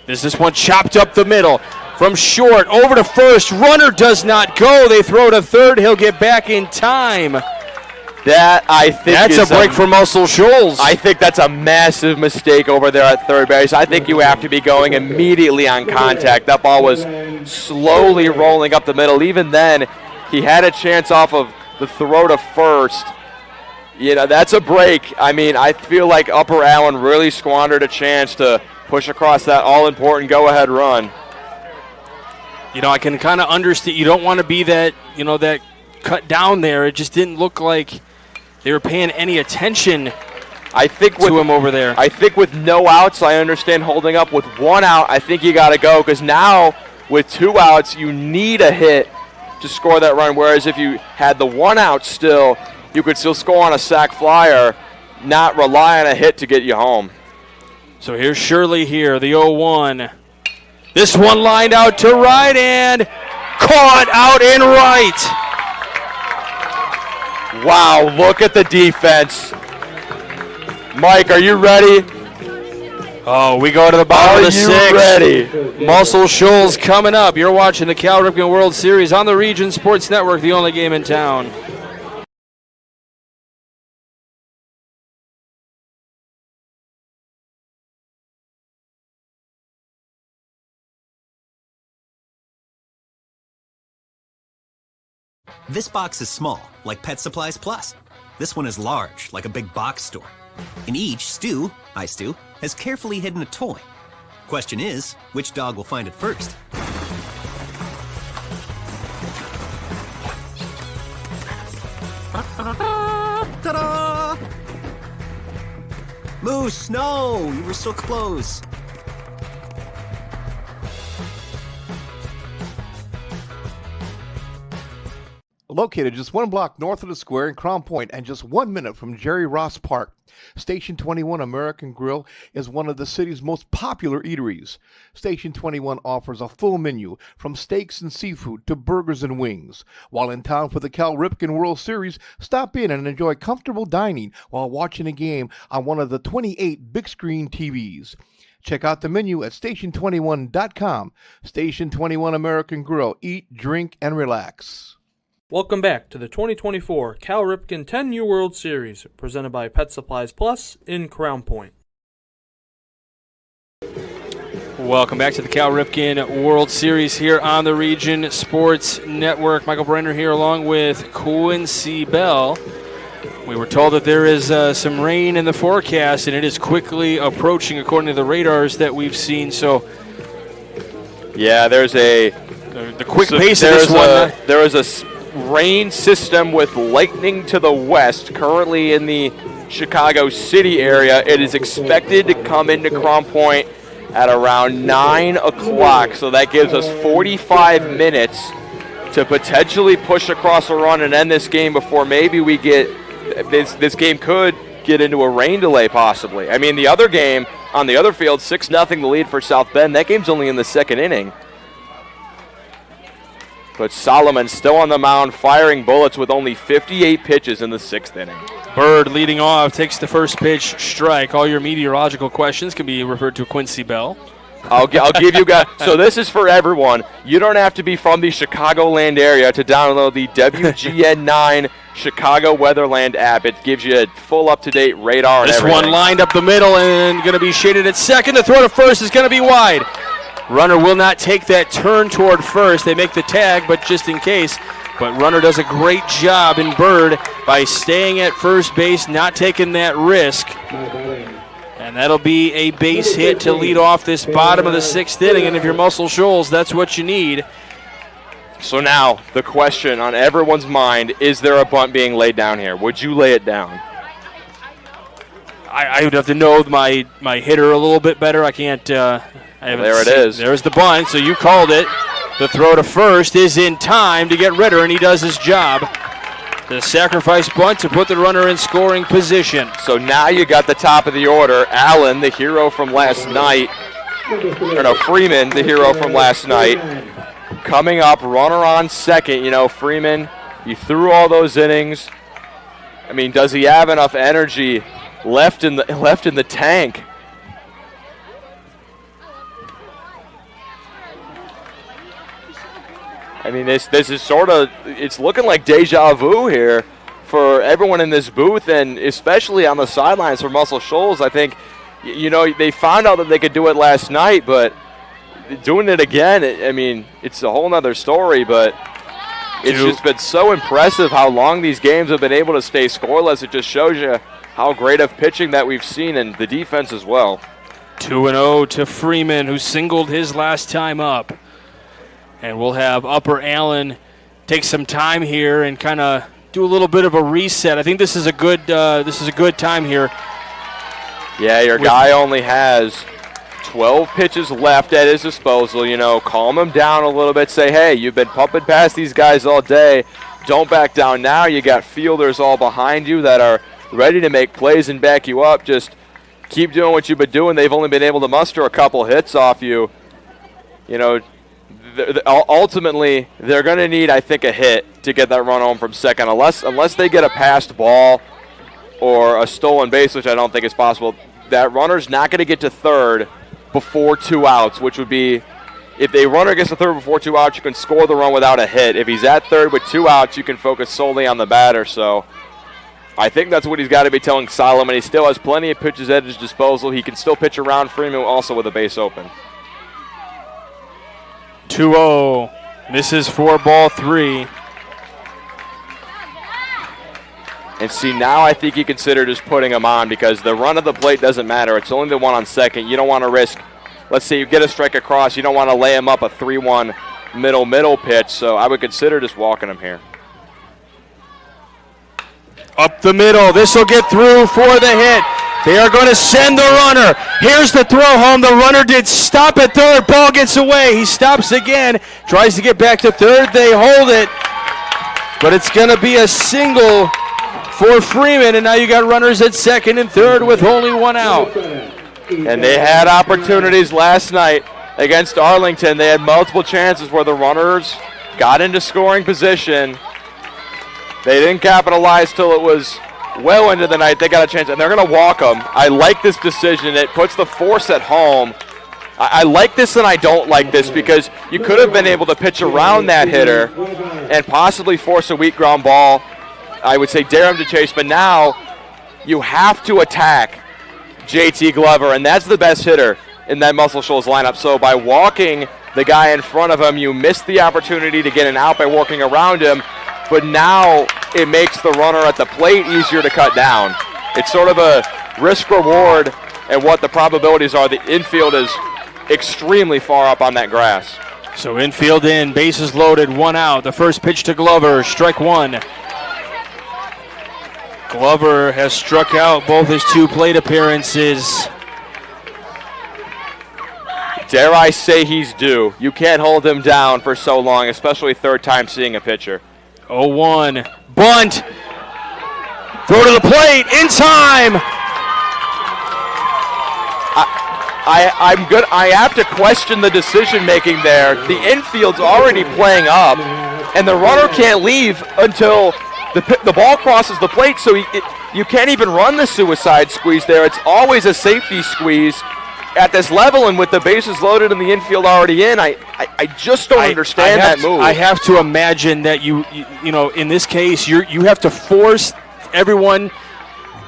S2: there's this one chopped up the middle. From short, over to first. Runner does not go. They throw to third. He'll get back in time.
S3: That's
S2: a break for Muscle Shoals.
S3: I think that's a massive mistake over there at third base. I think you have to be going immediately on contact. That ball was slowly rolling up the middle. Even then, he had a chance off of the throw to first. That's a break. I mean, I feel like Upper Allen really squandered a chance to push across that all-important go-ahead run.
S2: I can kind of understand. You don't want to be that cut down there. It just didn't look like they were paying any attention to him over there.
S3: I think with no outs, I understand holding up. With 1 out, I think you got to go, because now with 2 outs, you need a hit to score that run, whereas if you had the 1 out still, you could still score on a sac fly or not rely on a hit to get you home.
S2: So here's Shirley here, the 0-1. This one lined out to right and caught out in right.
S3: Wow, look at the defense. Mike, are you ready?
S2: Oh, we go to the bottom of the 6th.
S3: Ready?
S2: Muscle Shoals coming up. You're watching the Cal Ripken World Series on the Region Sports Network, the only game in town.
S5: This box is small, like Pet Supplies Plus. This one is large, like a big box store. In each, Stu, hi Stu, has carefully hidden a toy. Question is, which dog will find it first? Ta-da! Moose, no! You were so close.
S6: Located just 1 block north of the square in Crown Point and just 1 minute from Jerry Ross Park, Station 21 American Grill is one of the city's most popular eateries. Station 21 offers a full menu from steaks and seafood to burgers and wings. While in town for the Cal Ripken World Series, stop in and enjoy comfortable dining while watching a game on one of the 28 big screen TVs. Check out the menu at station21.com. Station 21 American Grill. Eat, drink, and relax.
S1: Welcome back to the 2024 Cal Ripken 10U World Series, presented by Pet Supplies Plus in Crown Point.
S2: Welcome back to the Cal Ripken World Series here on the Region Sports Network. Michael Brenner here along with Quincy Bell. We were told that there is some rain in the forecast, and it is quickly approaching according to the radars that we've seen. So,
S3: yeah, there's the
S2: quick pace of this one.
S3: There is a rain system with lightning to the west currently in the Chicago City area. It is expected to come into Crown Point at around 9 o'clock, so that gives us 45 minutes to potentially push across a run and end this game before maybe we get this game could get into a rain delay possibly. I mean, the other game on the other field, 6-0 the lead for South Bend. That game's only in the second inning. But Solomon still on the mound, firing bullets with only 58 pitches in the 6th inning.
S2: Bird leading off, takes the first pitch, strike. All your meteorological questions can be referred to Quincy Bell.
S3: I'll give you guys. So this is for everyone. You don't have to be from the Chicagoland area to download the WGN9 Chicago Weatherland app. It gives you a full up-to-date radar and everything.
S2: This one lined up the middle and going to be shaded at second. The throw to first is going to be wide. Runner will not take that turn toward first. They make the tag, but just in case. But runner does a great job in Bird by staying at first base, not taking that risk. And that'll be a base hit to lead off this bottom of the 6th inning. And if you're Muscle Shoals, that's what you need.
S3: So now the question on everyone's mind, is there a bunt being laid down here? Would you lay it down?
S2: I would have to know my hitter a little bit better. I can't.
S3: There it is.
S2: There's the bunt, so you called it. The throw to first is in time to get Ritter, and he does his job. The sacrifice bunt to put the runner in scoring position.
S3: So now you got the top of the order. Allen, the hero from last night. Or no, Freeman, the hero from last night. Coming up, runner on second. You know, Freeman, you threw all those innings. I mean, does he have enough energy left in the tank? I mean, this is sort of, it's looking like deja vu here for everyone in this booth, and especially on the sidelines for Muscle Shoals. I think, you know, they found out that they could do it last night, but doing it again, I mean, it's a whole nother story, but it's just been so impressive how long these games have been able to stay scoreless. It just shows you how great of pitching that we've seen, and the defense as well.
S2: 2-0 to Freeman, who singled his last time up. And we'll have Upper Allen take some time here and kind of do a little bit of a reset. I think this is a good time here.
S3: Yeah, your guy only has 12 pitches left at his disposal. You know, calm him down a little bit. Say, hey, you've been pumping past these guys all day. Don't back down now. You got fielders all behind you that are ready to make plays and back you up. Just keep doing what you've been doing. They've only been able to muster a couple hits off you. You know, ultimately, they're going to need, I think, a hit to get that run home from second. Unless they get a passed ball or a stolen base, which I don't think is possible, that runner's not going to get to third before 2 outs, which would be, if the runner gets to third before 2 outs, you can score the run without a hit. If he's at third with 2 outs, you can focus solely on the batter. So I think that's what he's got to be telling Solomon. He still has plenty of pitches at his disposal. He can still pitch around Freeman also with a base open.
S2: 2-0. This is 4-3.
S3: And see, now I think you consider just putting him on because the run of the plate doesn't matter. It's only the one on second. You don't want to risk, let's say you get a strike across, you don't want to lay him up a 3-1 middle pitch. So I would consider just walking him here.
S2: Up the middle. This will get through for the hit. They are going to send the runner. Here's the throw home. The runner did stop at third. Ball gets away. He stops again. Tries to get back to third. They hold it. But it's going to be a single for Freeman. And now you got runners at second and third with only 1 out.
S3: And they had opportunities last night against Arlington. They had multiple chances where the runners got into scoring position. They didn't capitalize till it was well into the night. They got a chance, and they're going to walk them. I like this decision. It puts the force at home. I like this and I don't like this because you could have been able to pitch around that hitter and possibly force a weak ground ball. I would say dare him to chase, but now you have to attack JT Glover, and that's the best hitter in that Muscle Shoals lineup. So by walking the guy in front of him, you missed the opportunity to get an out by working around him, but now it makes the runner at the plate easier to cut down. It's sort of a risk-reward and what the probabilities are. The infield is extremely far up on that grass.
S2: So infield in, bases loaded, 1 out. The first pitch to Glover, strike 1. Glover has struck out both his 2 plate appearances.
S3: Dare I say he's due. You can't hold him down for so long, especially third time seeing a pitcher.
S2: 0-1. Bunt. Throw to the plate. In time.
S3: I'm good. I have to question the decision making there. The infield's already playing up, and the runner can't leave until the ball crosses the plate, so you can't even run the suicide squeeze there. It's always a safety squeeze at this level, and with the bases loaded and the infield already in, I just don't understand that move.
S2: I have to imagine that you know, in this case, you have to force everyone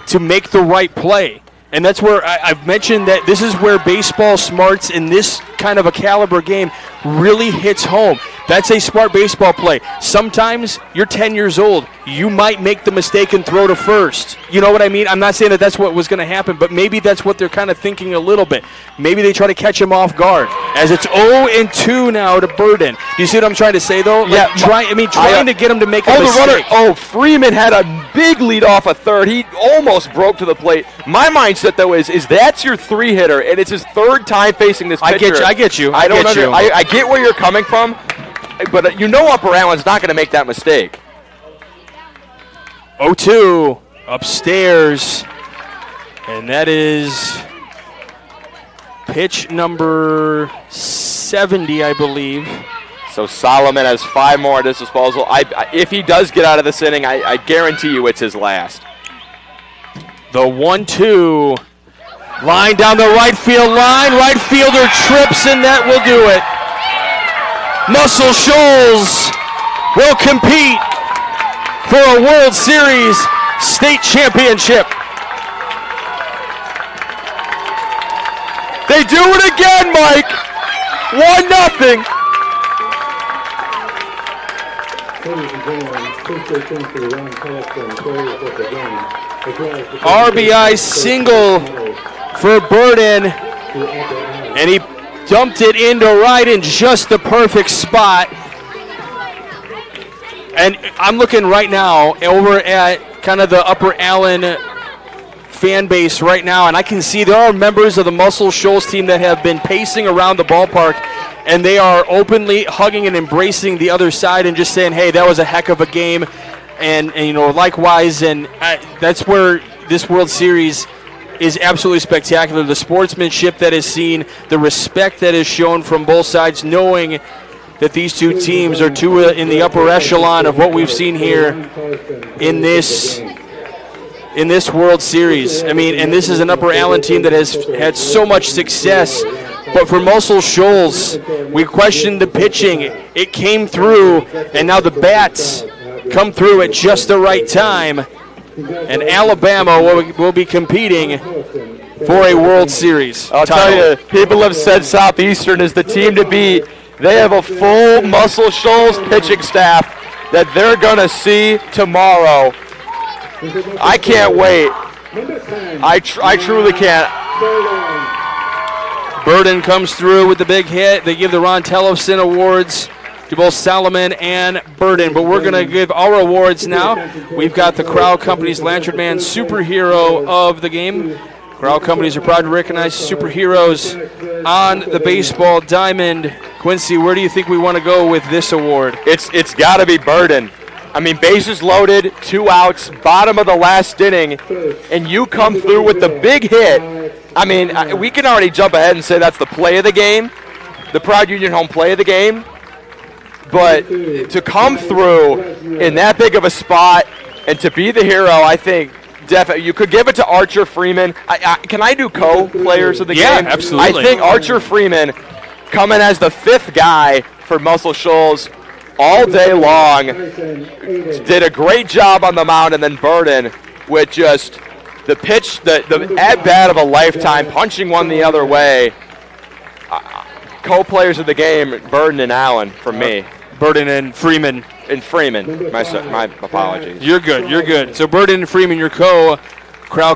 S2: to make the right play. And that's where I've mentioned that this is where baseball smarts in this kind of a caliber game really hits home. That's a smart baseball play. Sometimes you're 10 years old. You might make the mistake and throw to first. You know what I mean? I'm not saying that that's what was going to happen, but maybe that's what they're kind of thinking a little bit. Maybe they try to catch him off guard. As it's 0-2 now to Burden. Do you see what I'm trying to say, though?
S3: Yeah.
S2: Trying to get him to make a mistake.
S3: Freeman had a big lead off a third. He almost broke to the plate. My mindset, though, is that's your 3-hitter, and it's his 3rd time facing this pitcher.
S2: I get you.
S3: I get where you're coming from, but you know Upper Allen's not going to make that mistake.
S2: 0-2 upstairs, and that is pitch number 70, I believe.
S3: So Solomon has 5 more at his disposal. If he does get out of this inning, I guarantee you it's his last.
S2: The 1-2, line down the right field line. Right fielder trips, and that will do it. Muscle Shoals will compete for a World Series state championship.
S3: They do it again, Mike. 1-0.
S2: RBI single for Burden, and he dumped it into right in just the perfect spot. And I'm looking right now over at kind of the Upper Allen fan base right now, and I can see there are members of the Muscle Shoals team that have been pacing around the ballpark, and they are openly hugging and embracing the other side and just saying, hey, that was a heck of a game, and you know, likewise, and that's where this World Series is absolutely spectacular. The sportsmanship that is seen, the respect that is shown from both sides, knowing that these two teams are in the upper echelon of what we've seen here in this World Series. I mean, and this is an Upper Allen team that has had so much success. But for Muscle Shoals, we questioned the pitching. It came through, and now the bats come through at just the right time. And Alabama will be competing for a World Series
S3: I'll
S2: title.
S3: tell you, people have said Southeastern is the team to beat. They have a full Muscle Shoals pitching staff that they're going to see tomorrow. I can't wait. I truly can't.
S2: Burden comes through with the big hit. They give the Ron Tellefson Awards to both Solomon and Burden. But we're going to give our awards now. We've got the Crowd Company's Lantern Man Superhero of the game. Crowd Companies are proud to recognize superheroes on the baseball diamond. Quincy, where do you think we want to go with this award?
S3: It's got to be Burden. I mean, bases loaded, 2 outs, bottom of the last inning, and you come through with the big hit. I mean, we can already jump ahead and say that's the play of the game, the Proud Union home play of the game. But to come through in that big of a spot and to be the hero, I think definitely you could give it to Archer Freeman. Can I do co-players of the game?
S2: Yeah, absolutely.
S3: I think Archer Freeman coming as the 5th guy for Muscle Shoals all day long, did a great job on the mound, and then Burden with just the pitch, the at-bat of a lifetime, punching one the other way. co-players of the game, Burden and Allen, from me.
S2: Burden and Freeman.
S3: My apologies.
S2: You're good. So Burden and Freeman, your Crowd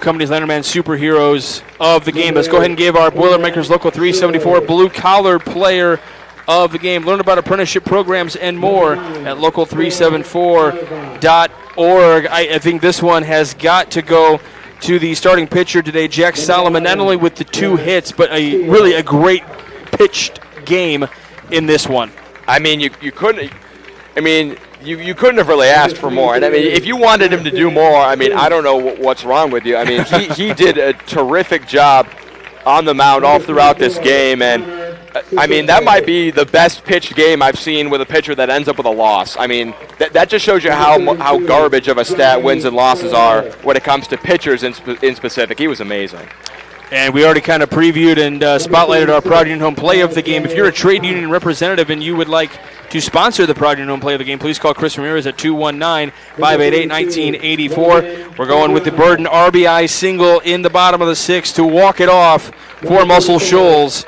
S2: Companies Lanterman superheroes of the game. Let's go ahead and give our Boilermakers Local 374 blue-collar player of the game. Learn about apprenticeship programs and more at local374.org. I think this one has got to go to the starting pitcher today, Jack Solomon, not only with the 2 hits, but really a great pitched game in this one.
S3: I mean, you couldn't. I mean, you couldn't have really asked for more. And I mean, if you wanted him to do more, I mean, I don't know what's wrong with you. I mean, he did a terrific job on the mound all throughout this game, and I mean, that might be the best pitched game I've seen with a pitcher that ends up with a loss. I mean, that just shows you how garbage of a stat wins and losses are when it comes to pitchers in specific. He was amazing.
S2: And we already kind of previewed and spotlighted our Proud Union Home Play of the Game. If you're a trade union representative and you would like to sponsor the Proud Union Home Play of the Game, please call Chris Ramirez at 219-588-1984. We're going with the Burden RBI single in the bottom of the 6th to walk it off for Muscle Shoals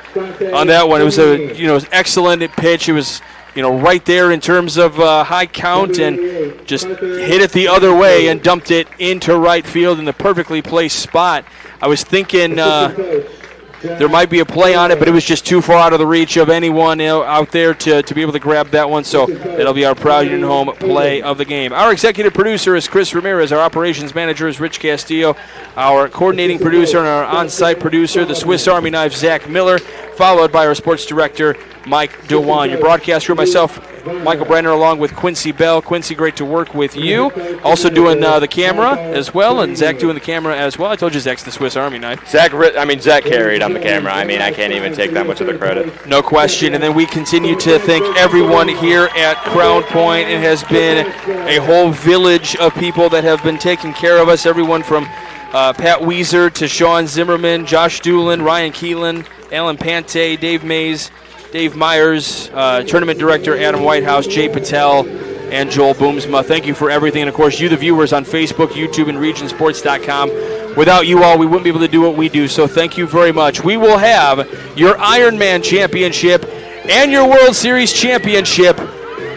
S2: on that one. It was a excellent pitch. It was right there in terms of high count, and just hit it the other way and dumped it into right field in the perfectly placed spot. I was thinking there might be a play on it, but it was just too far out of the reach of anyone out there to be able to grab that one. So that'll be our Proud Union Home Play of the Game. Our executive producer is Chris Ramirez. Our operations manager is Rich Castillo. Our coordinating producer and our on-site producer, the Swiss Army knife, Zach Miller, followed by our sports director, Mike DeWan. Your broadcast crew, myself, Michael Brenner, along with Quincy Bell. Quincy, great to work with you. Also doing the camera as well, and Zach doing the camera as well. I told you Zach's the Swiss Army knife.
S3: Zach carried on the camera. I mean, I can't even take that much of the credit.
S2: No question. And then we continue to thank everyone here at Crown Point. It has been a whole village of people that have been taking care of us. Everyone from Pat Weiser to Sean Zimmerman, Josh Doolin, Ryan Keelan, Alan Pante, Dave Mays, Dave Myers, Tournament Director Adam Whitehouse, Jay Patel, and Joel Boomsma. Thank you for everything. And, of course, you, the viewers, on Facebook, YouTube, and regionsports.com. Without you all, we wouldn't be able to do what we do, so thank you very much. We will have your Ironman Championship and your World Series Championship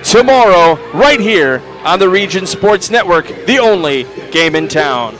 S2: tomorrow right here on the Region Sports Network, the only game in town.